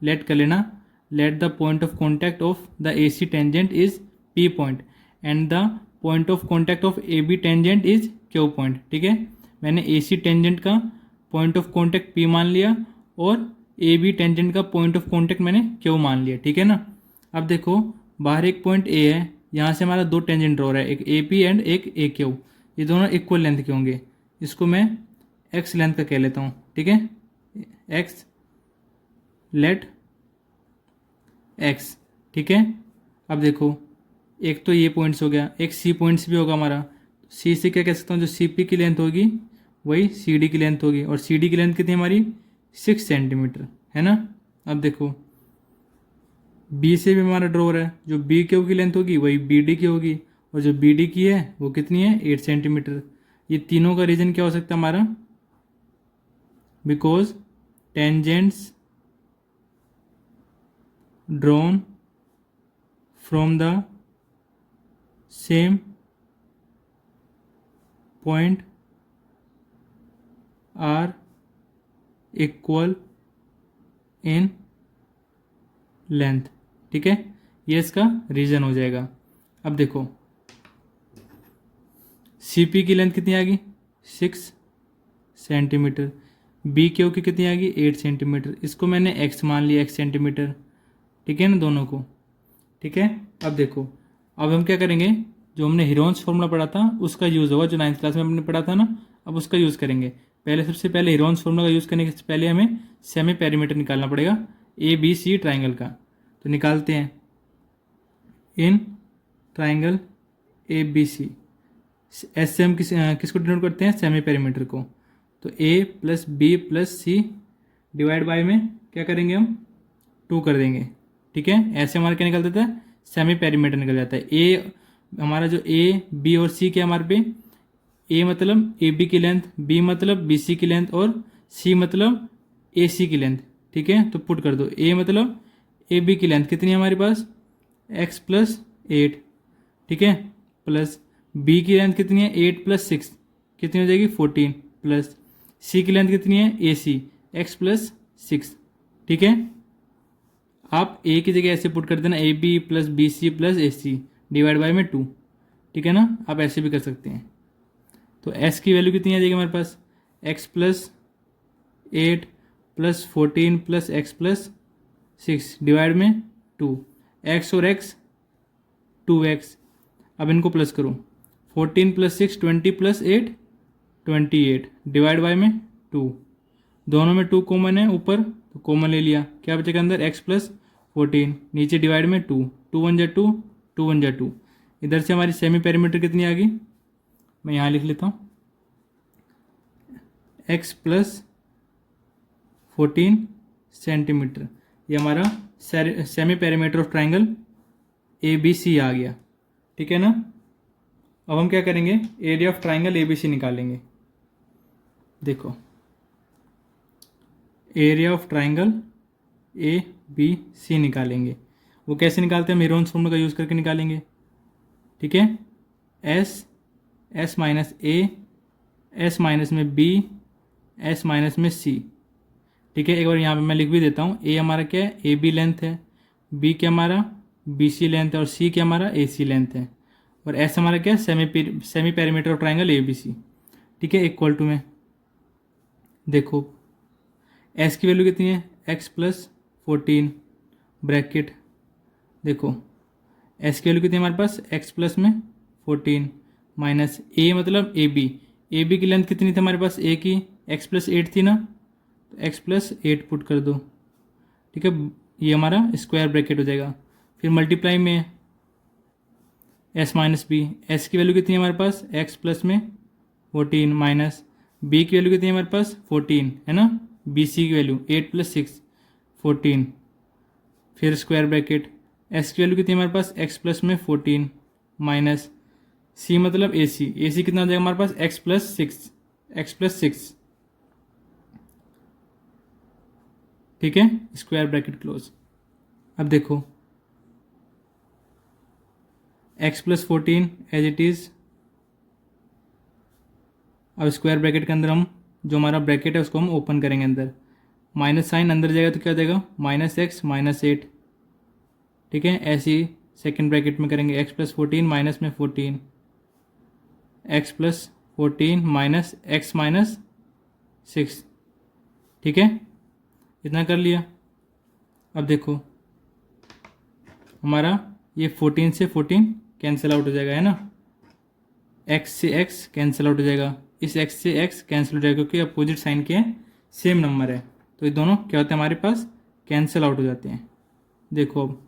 लेट कर लेना, let the point of contact of the A C tangent is P point and the point of contact of A B tangent is Q point, ठीक है। मैंने ए सी टेंजेंट का पॉइंट ऑफ कॉन्टैक्ट पी मान लिया और A B tangent का point of contact मैंने Q मान लिया, ठीक है ना। अब देखो बाहर एक पॉइंट ए है, यहाँ से हमारा दो टेंजेंट ड्रॉ रहा है, एक ए पी एंड एक ए क्यू, ये दोनों इक्वल लेंथ के होंगे। इसको मैं एक्स लेंथ का कह लेता हूँ, ठीक है, एक्स लेट एक्स, ठीक है। अब देखो एक तो ये पॉइंट्स हो गया, एक सी पॉइंट्स भी होगा हमारा, सी से क्या कह सकता हूँ, जो सी पी की लेंथ होगी वही सी डी की लेंथ होगी, और सी डी की लेंथ कितनी हमारी 6 सेंटीमीटर, है ना। अब देखो बी से भी हमारा ड्रॉ है, जो बी क्यू की लेंथ होगी वही बी डी की होगी, और जो बी डी की है वो कितनी है 8 सेंटीमीटर। ये तीनों का रीजन क्या हो सकता है हमारा, because tangents drawn from the same point are equal in length, ठीक है। ये इसका रीजन हो जाएगा। अब देखो सी पी की लेंथ कितनी आ गई 6 सेंटीमीटर, बी क्यू की कितनी आ गई 8 सेंटीमीटर, इसको मैंने एक्स मान लिया, एक्स सेंटीमीटर, ठीक है ना, दोनों को, ठीक है। अब देखो अब हम क्या करेंगे, जो हमने हीरोन्स फॉर्मूला पढ़ा था उसका यूज़ होगा, जो 9th क्लास में हमने पढ़ा था ना, अब उसका यूज़ करेंगे। पहले सबसे पहले हीरोन्स फॉर्मूला का यूज़ करने से पहले हमें सेमी पेरीमीटर निकालना पड़ेगा ए बी सी ट्राइंगल का, तो निकालते हैं। इन triangle A B C, S से हम किसको डिनोट करते हैं, सेमी पेरीमीटर को, तो A plus B plus C divide by में क्या करेंगे हम 2 कर देंगे, ठीक है। ऐसे हमारा क्या निकल जाता है, सेमी पेरीमीटर निकल जाता है। ए हमारा जो ए बी और सी क्या हमारे पे, ए मतलब ए बी की लेंथ, बी मतलब बी सी की लेंथ, और सी मतलब ए सी की लेंथ, ठीक है। तो पुट कर दो, ए मतलब ए बी की लेंथ कितनी है हमारे पास एक्स प्लस 8, ठीक है, प्लस बी की लेंथ कितनी है 8 प्लस 6 कितनी हो जाएगी 14, प्लस सी की लेंथ कितनी है ए सी एक्स प्लस 6, ठीक है। आप ए की जगह ऐसे पुट कर देना, A B plus B C plus A C divide by में 2, ठीक है ना। आप ऐसे भी कर सकते हैं। तो एस की वैल्यू कितनी आ जाएगी हमारे पास, X plus 8 plus 14 plus X plus 6 divide में 2, एक्स और एक्स 2x। अब इनको प्लस करो, 14 प्लस 6 20 प्लस 8 28 डिवाइड बाय में 2, दोनों में 2 कॉमन है ऊपर तो कॉमन ले लिया, क्या बचेगा अंदर x प्लस 14, नीचे डिवाइड में 2, 2 1 जा 2, 2 1 जा 2। इधर से हमारी सेमी पेरीमीटर कितनी आ गई, मैं यहाँ लिख लेता हूँ, x प्लस 14 सेंटीमीटर, ये हमारा semi perimeter of triangle A B C आ गया, ठीक है ना। अब हम क्या करेंगे, area of triangle A B C निकालेंगे। देखो area of triangle A B C निकालेंगे, वो कैसे निकालते हैं, हीरोन्स फॉर्मूला का यूज़ करके निकालेंगे, ठीक है। एस माइनस ए, एस माइनस में बी, एस माइनस में सी, ठीक है। एक बार यहाँ पे मैं लिख भी देता हूँ, ए हमारा क्या है ए बी लेंथ है, बी क्या हमारा बी सी लेंथ है, और सी क्या हमारा ए सी लेंथ है, और एस हमारा क्या है semi perimeter of triangle A B C, ठीक है। इक्वल टू में देखो एस की वैल्यू कितनी है एक्स प्लस 14 ब्रैकेट, देखो एस की वैल्यू कितनी है हमारे पास एक्स प्लस में 14 माइनस ए मतलब ए बी की लेंथ कितनी थी हमारे पास ए की एक्स प्लस 8 थी ना, तो एक्स प्लस 8 पुट कर दो, ठीक है। ये हमारा स्क्वायर ब्रैकेट हो जाएगा, फिर मल्टीप्लाई में एस माइनस बी, एस की वैल्यू कितनी है हमारे पास एक्स प्लस में 14 माइनस बी की वैल्यू कितनी है हमारे पास 14 है ना, बी सी की वैल्यू 8 प्लस 6 14, फिर स्क्वायर ब्रैकेट एस की वैल्यू कितनी है हमारे पास, एक्स प्लस में 14 माइनस सी मतलब ए सी, ए सी कितना हो जाएगा हमारे पास, X plus six, X plus six, ठीक है, स्क्वायर ब्रैकेट क्लोज। अब देखो X plus 14 as it is, अब स्क्वायर ब्रैकेट के अंदर हम जो हमारा ब्रैकेट है उसको हम ओपन करेंगे अंदर, माइनस साइन अंदर जाएगा तो क्या हो जाएगा, माइनस एक्स माइनस एट, ठीक है। ऐसे ही सेकेंड ब्रैकेट में करेंगे, एक्स प्लस 14 माइनस में 14, x plus 14 minus x minus six, ठीक है, इतना कर लिया। अब देखो हमारा ये 14 से 14 कैंसिल आउट हो जाएगा, है ना, एक्स से एक्स कैंसिल आउट हो जाएगा, इस एक्स से एक्स कैंसिल हो जाएगा क्योंकि अपोजिट साइन के सेम नंबर है, तो ये दोनों क्या होते हैं हमारे पास, कैंसिल आउट हो जाते हैं। देखो अब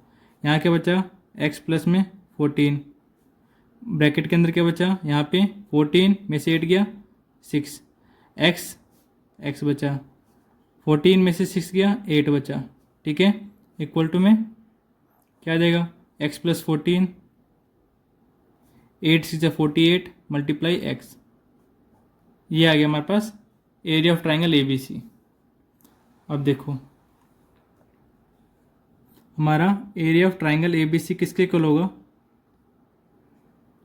यहाँ क्या बचा, एक्स प्लस में 14, ब्रैकेट के अंदर क्या बचा, यहाँ पे 14 में से 8 गया 6, एक्स एक्स बचा, 14 में से 6 गया 8 बचा, ठीक है, इक्वल टू में क्या आ जाएगा, एक्स प्लस 14, 8 6 48 मल्टीप्लाई एक्स, ये आ गया हमारे पास area of triangle A B C. अब देखो हमारा area of triangle A B C किसके इक्वल होगा,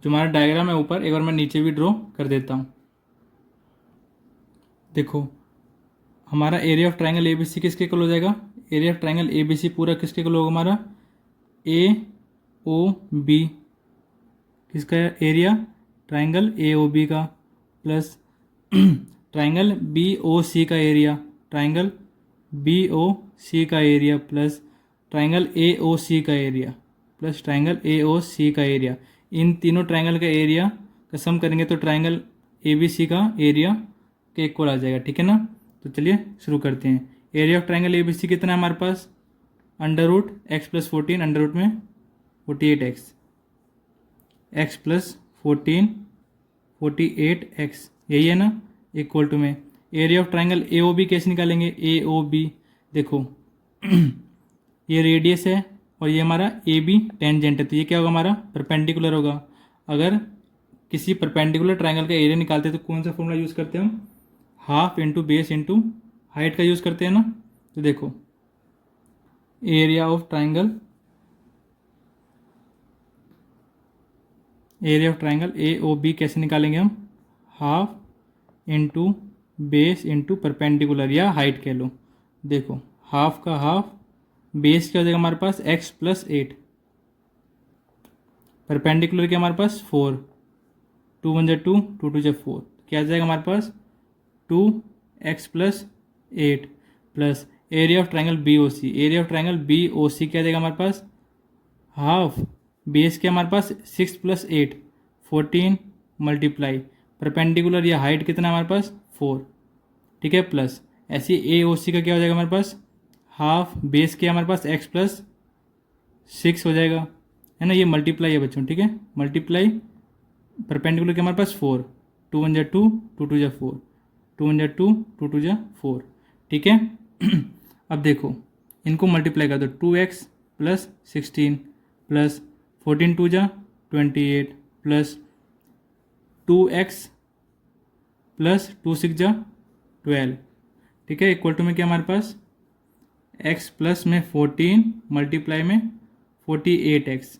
जो हमारा डायग्राम है ऊपर, एक बार मैं नीचे भी ड्रॉ कर देता हूँ। देखो हमारा area of triangle A B C किसके इक्वल हो जाएगा, area of triangle A B C पूरा किसके इक्वल होगा हमारा, ए ओ बी, किसका area, triangle A O B का, plus triangle B O C का area, triangle B O C का area, plus triangle A O C का area, plus triangle A O C का area. इन तीनों triangle का area का सम करेंगे तो ट्राइंगल ए बी सी का एरिया के इक्वल आ जाएगा, ठीक है ना। तो चलिए शुरू करते हैं। Area of triangle A B C कितना है हमारे पास, under root X plus 14, under root में 48 एक्स, एक्स प्लस 14 48 एक्स, यही है ना, इक्वल टू में area of triangle A O B कैसे निकालेंगे, ए ओ बी, देखो ये रेडियस है और ये हमारा ए बी टेंजेंट है, तो ये क्या होगा हमारा परपेंडिकुलर होगा। अगर किसी परपेंडिकुलर ट्राइंगल का एरिया निकालते हैं तो कौन सा फॉर्मूला यूज़ करते हैं हम, half into base into height का यूज़ करते हैं ना। तो देखो area of triangle A O B कैसे निकालेंगे हम, half into base into perpendicular या हाइट कह लो। देखो हाफ का हाफ, बेस क्या हो जाएगा हमारे पास एक्स प्लस 8, परपेंडिकुलर क्या हमारे पास 4, 2 1 जा 2, 2 2 जा 4, क्या आ जाएगा हमारे पास 2 X plus 8, plus area of triangle B O C, area of triangle B O C क्या आ जाएगा हमारे पास, हाफ बेस क्या हमारे पास 6 प्लस 8 14 मल्टीप्लाई परपेंडिकुलर या हाइट कितना हमारे पास 4, ठीक है, प्लस ऐसे ए ओ सी का क्या हो जाएगा हमारे पास, हाफ बेस क्या हमारे पास एक्स प्लस 6 हो जाएगा, है ना, ये मल्टीप्लाई है बच्चों, ठीक है, मल्टीप्लाई परपेंडिकुलर क्या हमारे पास 4, 2 1 जा 2, 2 2 जा 4, 2 1 जा 2, 2 2 जा 4, ठीक है। अब देखो इनको मल्टीप्लाई कर दो, 2x प्लस 16 प्लस 14 2 जा 28 प्लस 2x प्लस 2 6 जा 12, ठीक है, इक्वल टू में क्या हमारे पास x प्लस में 14 मल्टीप्लाई में 48x।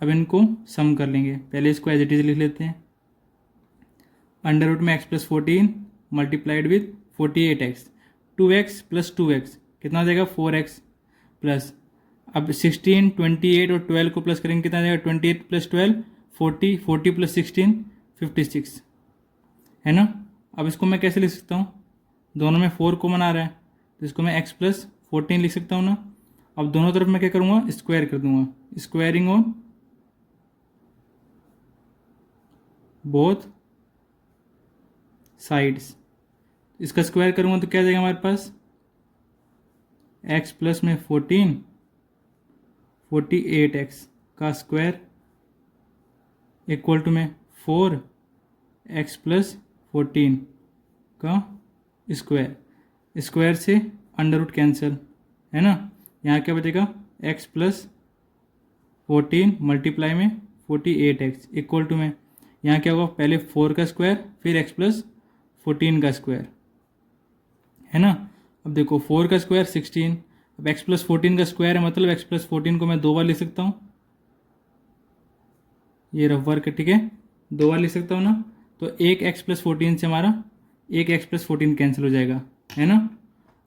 अब इनको सम कर लेंगे, पहले इसको एज इट इज लिख लेते हैं, अंडर रूट में x plus 14 multiplied with 48x, 2x plus 2x कितना आ जाएगा 4x, प्लस अब 16 28 और 12 को प्लस करेंगे कितना आ जाएगा 28 प्लस 12 40, 40 प्लस 16 56, है ना। अब इसको मैं कैसे लिख सकता हूँ, दोनों में 4 कॉमन आ रहा है तो इसको मैं x प्लस 14 लिख सकता हूँ ना। अब दोनों तरफ मैं क्या करूँगा, स्क्वायर कर दूंगा, स्क्वायरिंग ऑन बोथ साइड्स, इसका स्क्वायर करूँगा तो क्या आ जाएगा हमारे पास x प्लस में 14 48x का स्क्वायर इक्वल टू में 4x प्लस 14 का स्क्वायर, स्क्वायर से अंडर रूट कैंसिल, है ना, यहाँ क्या बचेगा x प्लस 14 मल्टीप्लाई में 48x इक्वल टू में यहाँ क्या होगा, पहले 4 का स्क्वायर फिर x प्लस 14 का स्क्वायर, है ना। अब देखो 4 का स्क्वायर 16, अब x प्लस 14 का स्क्वायर है, मतलब x प्लस 14 को मैं 2 बार लिख सकता हूँ, ये रफ वर्क है, ठीक है, 2 बार लिख सकता हूँ ना। तो एक x प्लस 14 से हमारा एक x प्लस 14 कैंसिल हो जाएगा, है ना।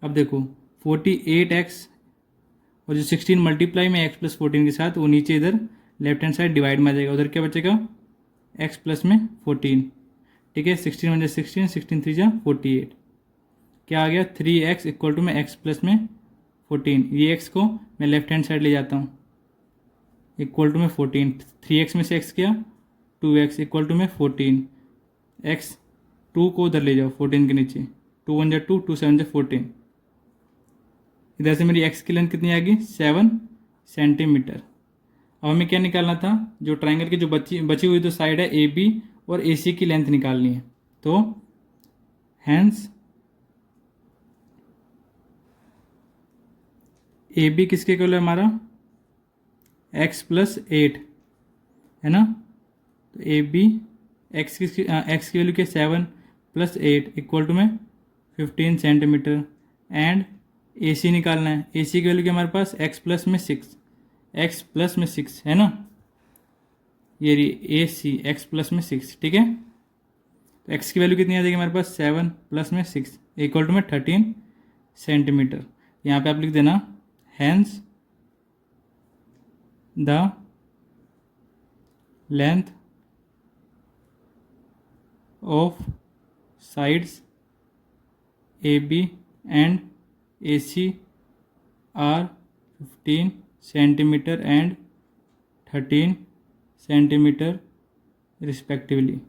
अब देखो 48x और जो 16 मल्टीप्लाई में x प्लस 14 के साथ, वो नीचे इधर लेफ्ट हैंड साइड डिवाइड में आ जाएगा, उधर क्या बचेगा, x प्लस में 14, ठीक है। 16 × 16, 16 3 × 48, क्या आ गया 3x इक्वल टू में x प्लस में 14, ये x को मैं लेफ्ट हैंड साइड ले जाता हूँ, इक्वल टू में 14, 3x में से x किया 2x इक्वल टू में 14, x 2 को उधर ले जाओ 14 के नीचे, 2 1 2, 2 7 14, इधर से मेरी x की लेंथ कितनी आ गई 7 सेंटीमीटर। अब हमें क्या निकालना था, जो ट्राइंगल की जो बची हुई तो साइड है ए बी और ए सी की लेंथ निकालनी है। तो हैंस ए बी किसके इक्वल है हमारा, x प्लस 8, है ना। तो ए बी एक्स की वैल्यू के 7 प्लस 8 इक्वल टू में 15 सेंटीमीटर, एंड ए सी निकालना है, ए सी की वैल्यू के हमारे पास x प्लस में 6, x प्लस में 6, है ना, ये रही ए सी x प्लस में 6, ठीक है। तो x की वैल्यू कितनी आ जाएगी हमारे पास 7 प्लस में 6 इक्वल टू में 13 सेंटीमीटर। यहाँ पे आप लिख देना hence the length of sides A B and A C are 15 centimetre and 13 centimetre respectively.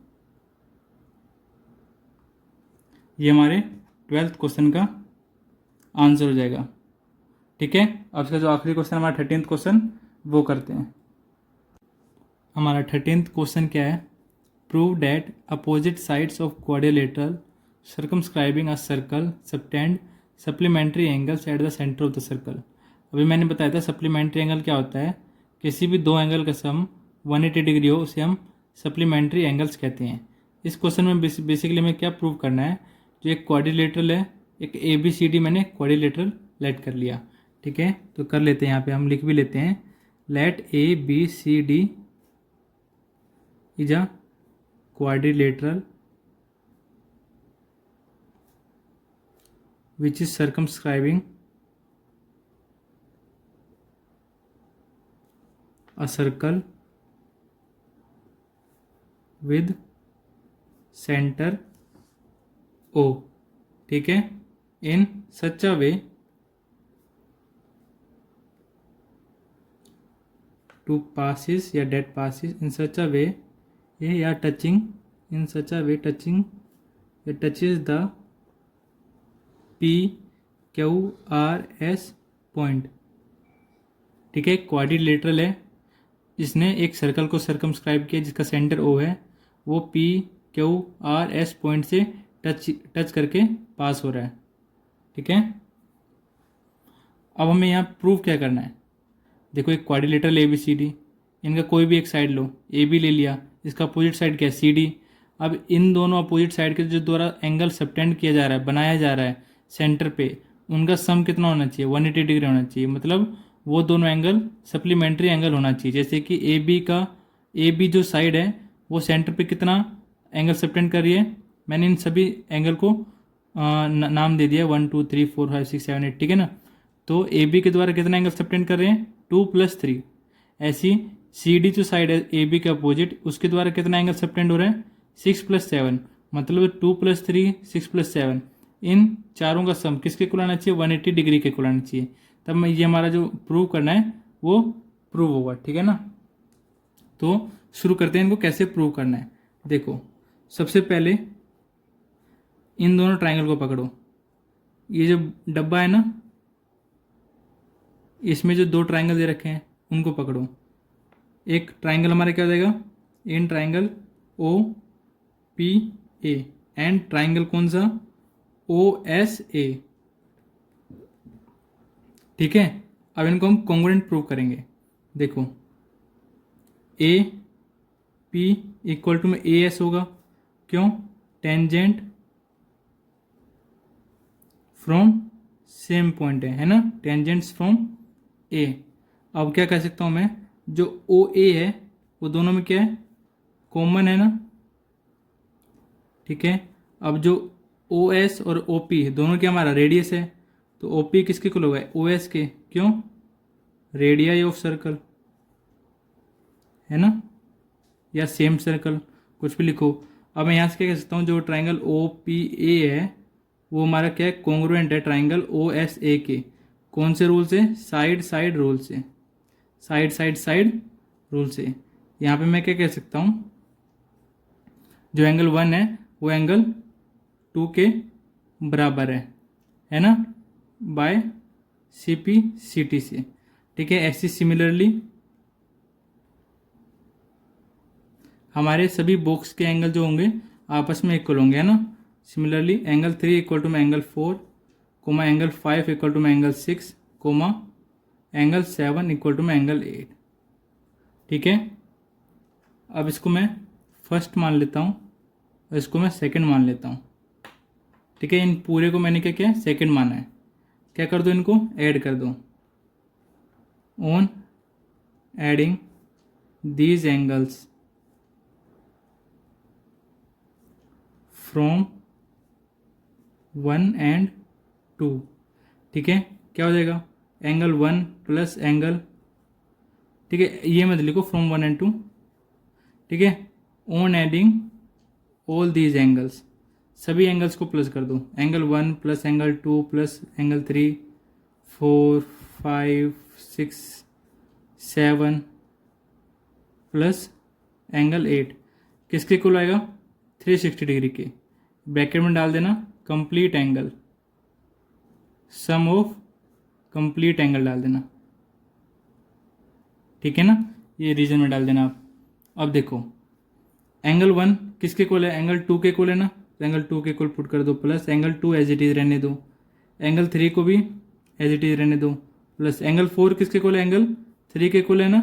ये हमारे 12th क्वेश्चन का आंसर हो जाएगा, ठीक है। अब इसका जो आखिरी क्वेश्चन हमारा 13th क्वेश्चन वो करते हैं। हमारा 13th क्वेश्चन क्या है, prove that opposite sides of quadrilateral circumscribing a circle subtend supplementary angles eight the centre of the circle. अभी मैंने बताया था सप्लीमेंट्री एंगल क्या होता है, किसी भी दो एंगल का सम 180 डिग्री हो उसे हम सप्लीमेंट्री एंगल्स कहते हैं। इस क्वेश्चन में बेसिकली हमें क्या प्रूव करना है, जो एक क्वाड्रिलेटरल है, एक ए बी सी डी मैंने क्वाड्रिलेटरल लेट कर लिया, ठीक है। तो कर लेते हैं, यहाँ पे हम लिख भी लेते हैं, let A B C D is a quadrilateral which is circumscribing a circle with center O, ठीक है, in such a way to passes या dead passes in such a way या touching in such a way touching या touches the PQRS point, ठीक है। Quadrilateral है, इसने एक सर्कल को सर्कमस्क्राइब किया जिसका सेंटर O है, वो PQRS पॉइंट से टच करके पास हो रहा है, ठीक है। अब हमें यहाँ प्रूव क्या करना है, देखो एक quadrilateral A B C D, इनका कोई भी एक साइड लो, ए बी ले लिया, इसका अपोजिट साइड क्या है सी डी। अब इन दोनों अपोजिट साइड के जो द्वारा एंगल सबटेंड किया जा रहा है, बनाया जा रहा है सेंटर पे, उनका सम कितना होना चाहिए 180 डिग्री होना चाहिए, मतलब वो दोनों एंगल सप्लीमेंट्री एंगल होना चाहिए। जैसे कि ए बी जो साइड है वो सेंटर पे कितना एंगल सबटेंड कर रही है, मैंने इन सभी एंगल को नाम दे दिया 1 2 3 4 5 6 7 8, ठीक है ना। तो ए बी के द्वारा कितना एंगल सबटेंड कर रहे हैं 2 + 3। ऐसी सी डी जो साइड है ए बी के अपोजिट, उसके द्वारा कितना एंगल सबटेंड हो रहा है 6 + 7, मतलब 2 + 3 6 + 7, इन चारों का सम किसके इक्वल आना चाहिए 180 डिग्री के इक्वल आना चाहिए। तब मैं ये हमारा जो प्रूव करना है वो प्रूव होगा, ठीक है ना। तो शुरू करते हैं, इनको कैसे प्रूव करना है। देखो सबसे पहले इन दोनों ट्राइंगल को पकड़ो, ये जो डब्बा है ना, इसमें जो दो ट्राइंगल दे रखे हैं उनको पकड़ो। एक ट्राइंगल हमारा क्या हो जाएगा, in triangle O P A, and triangle कौन सा OSA, ठीक है। अब इनको हम कॉन्ग्रुएंट प्रूव करेंगे। देखो ए पी इक्वल टू में ए एस होगा। क्यों? टेंजेंट फ्रॉम सेम पॉइंट है ना, टेंजेंट्स फ्रॉम ए। अब क्या कह सकता हूँ मैं, जो ओ ए है वो दोनों में क्या है, कॉमन है ना, ठीक है। अब जो ओ एस और ओ पी दोनों क्या हमारा रेडियस है, तो ओ पी किसके इक्वल होगा, ओ एस के। क्यों? रेडियाई ऑफ सर्कल है ना, या सेम सर्कल, कुछ भी लिखो। अब मैं यहाँ से क्या कह सकता हूँ, जो ट्राइंगल ओ पी ए है वो हमारा क्या है, कॉन्ग्रुएंट है ट्राइंगल ओ एस ए के। कौन से रूल से? साइड साइड रूल से, साइड साइड साइड रूल से। यहाँ पे मैं क्या कह सकता हूँ, जो एंगल 1 है वो एंगल 2 के बराबर है ना, by C P C T से, ठीक है। ऐसी सिमिलरली हमारे सभी बॉक्स के एंगल जो होंगे आपस में इक्वल होंगे, है ना। सिमिलरली एंगल 3 इक्वल टू में angle 4, comma angle 5 equal to में angle 6, comma angle 7 equal to में एंगल 8, ठीक है। अब इसको मैं फर्स्ट मान लेता हूँ और इसको मैं सेकंड मान लेता हूँ, ठीक है। इन पूरे को मैंने क्या किया, सेकंड माना है। क्या कर दो, इनको ऐड कर दो। On adding these angles from 1 and 2, ठीक है। क्या हो जाएगा, एंगल 1 प्लस एंगल, ठीक है, ये मत लिखो फ्रॉम 1 एंड 2, ठीक है। On adding all these angles, सभी एंगल्स को प्लस कर दो। Angle 1 plus angle 2 plus angle 3 4 5 6 7 plus angle 8, किसके इक्वल आएगा, 360 डिग्री के। ब्रैकेट में डाल देना complete angle, sum of complete angle डाल देना, ठीक है ना। ये रीजन में डाल देना आप। अब देखो एंगल 1 किसके इक्वल है, एंगल 2 के इक्वल है ना, तो एंगल 2 के इक्वल पुट कर दो, plus angle 2 as it is रहने दो, एंगल 3 को भी एज इट इज रहने दो, प्लस एंगल 4 किसके इक्वल है, एंगल 3 के इक्वल है ना,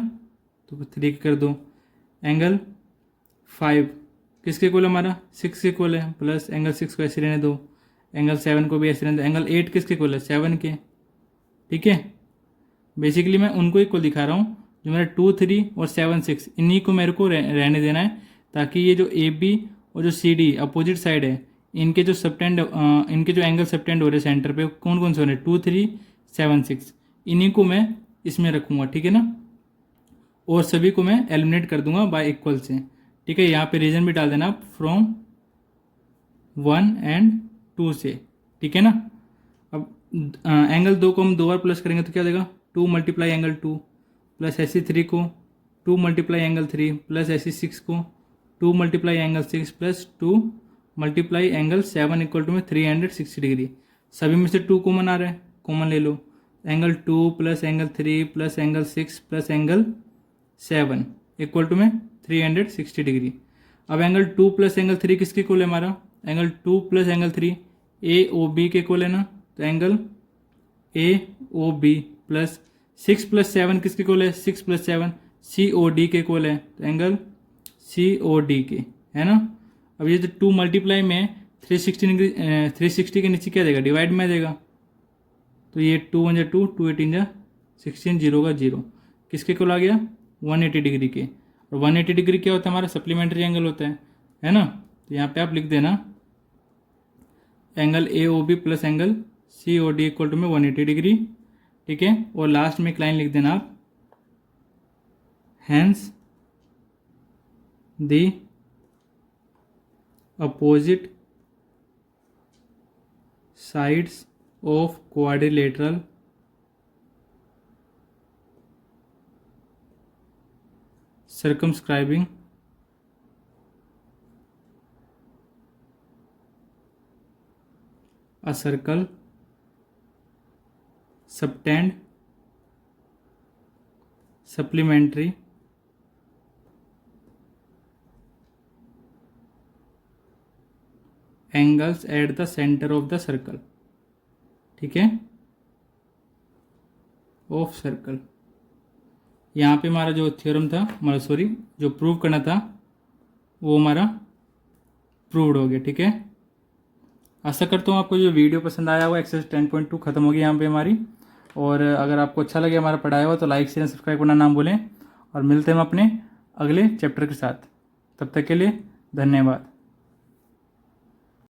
तो 3 कर दो। एंगल 5 किसके इक्वल है हमारा, 6 के इक्वल है, प्लस एंगल 6 को ऐसे रहने दो, एंगल 7 को भी ऐसे रहने दो। एंगल 8 किसके इक्वल है, 7 के, ठीक है। बेसिकली मैं उनको इक्वल दिखा रहा हूँ, जो मेरा 2 3 और 7 6 इन्हीं को मेरे को रहने देना है, ताकि ये जो ए बी और जो सी डी अपोजिट साइड है, इनके जो सबटेंड इनके जो एंगल सबटेंड हो रहे हैं सेंटर पे, कौन कौन से हो रहे हैं, 2 3 7 6, इन्हीं को मैं इसमें रखूँगा, ठीक है ना। और सभी को मैं एलिमिनेट कर दूंगा बाय इक्वल से, ठीक है। यहाँ पे रीजन भी डाल देना आप, फ्रॉम 1 एंड 2 से, ठीक है ना। अब एंगल 2 को हम 2 बार प्लस करेंगे तो क्या देगा, 2 मल्टीप्लाई एंगल 2, प्लस ऐसी 3 को 2 मल्टीप्लाई एंगल 3, प्लस ऐसी 6 को 2 multiply angle 6, plus 2 multiply angle 7 equal to में 360 डिग्री। सभी में से 2 कॉमन आ रहा है, कॉमन ले लो। Angle 2 plus angle 3 plus angle 6 plus angle 7 equal to में 360 डिग्री। अब एंगल 2 प्लस एंगल 3 किसके इक्वल है हमारा, angle 2 plus angle 3 A O B के इक्वल है ना, तो angle A O B, plus 6 plus 7 किसके इक्वल है, 6 प्लस 7 सी ओ डी के इक्वल है, तो एंगल सी ओ डी के, है ना। अब ये जो 2 मल्टीप्लाई में 360 डिग्री 360 के नीचे क्या देगा, डिवाइड में देगा, तो ये 2 1 2 2 18 16 0 का 0 किसके इक्वल आ गया, 180 डिग्री के। और 180 डिग्री क्या होता है हमारा, सप्लीमेंट्री एंगल होता है ना। तो यहाँ पे आप लिख देना angle A O B plus angle C O D equal to में 180 डिग्री, ठीक है। और लास्ट में एक लाइन लिख देना आप, hence the opposite sides of quadrilateral circumscribing a circle subtend supplementary angles at the center of the circle, ठीक है, ऑफ सर्कल। यहाँ पे हमारा जो थ्योरम था, हमारा सॉरी जो प्रूव करना था वो हमारा प्रूव्ड हो गया। ठीक है, आशा करता हूँ आपको जो वीडियो पसंद आया हुआ। एक्सरसाइज 10.2 खत्म होगी यहाँ पे हमारी। और अगर आपको अच्छा लगे हमारा पढ़ाया हुआ तो लाइक शेयर सब्सक्राइब करना ना भूलें। और मिलते हैं हम अपने अगले चैप्टर के साथ। तब तक के लिए धन्यवाद।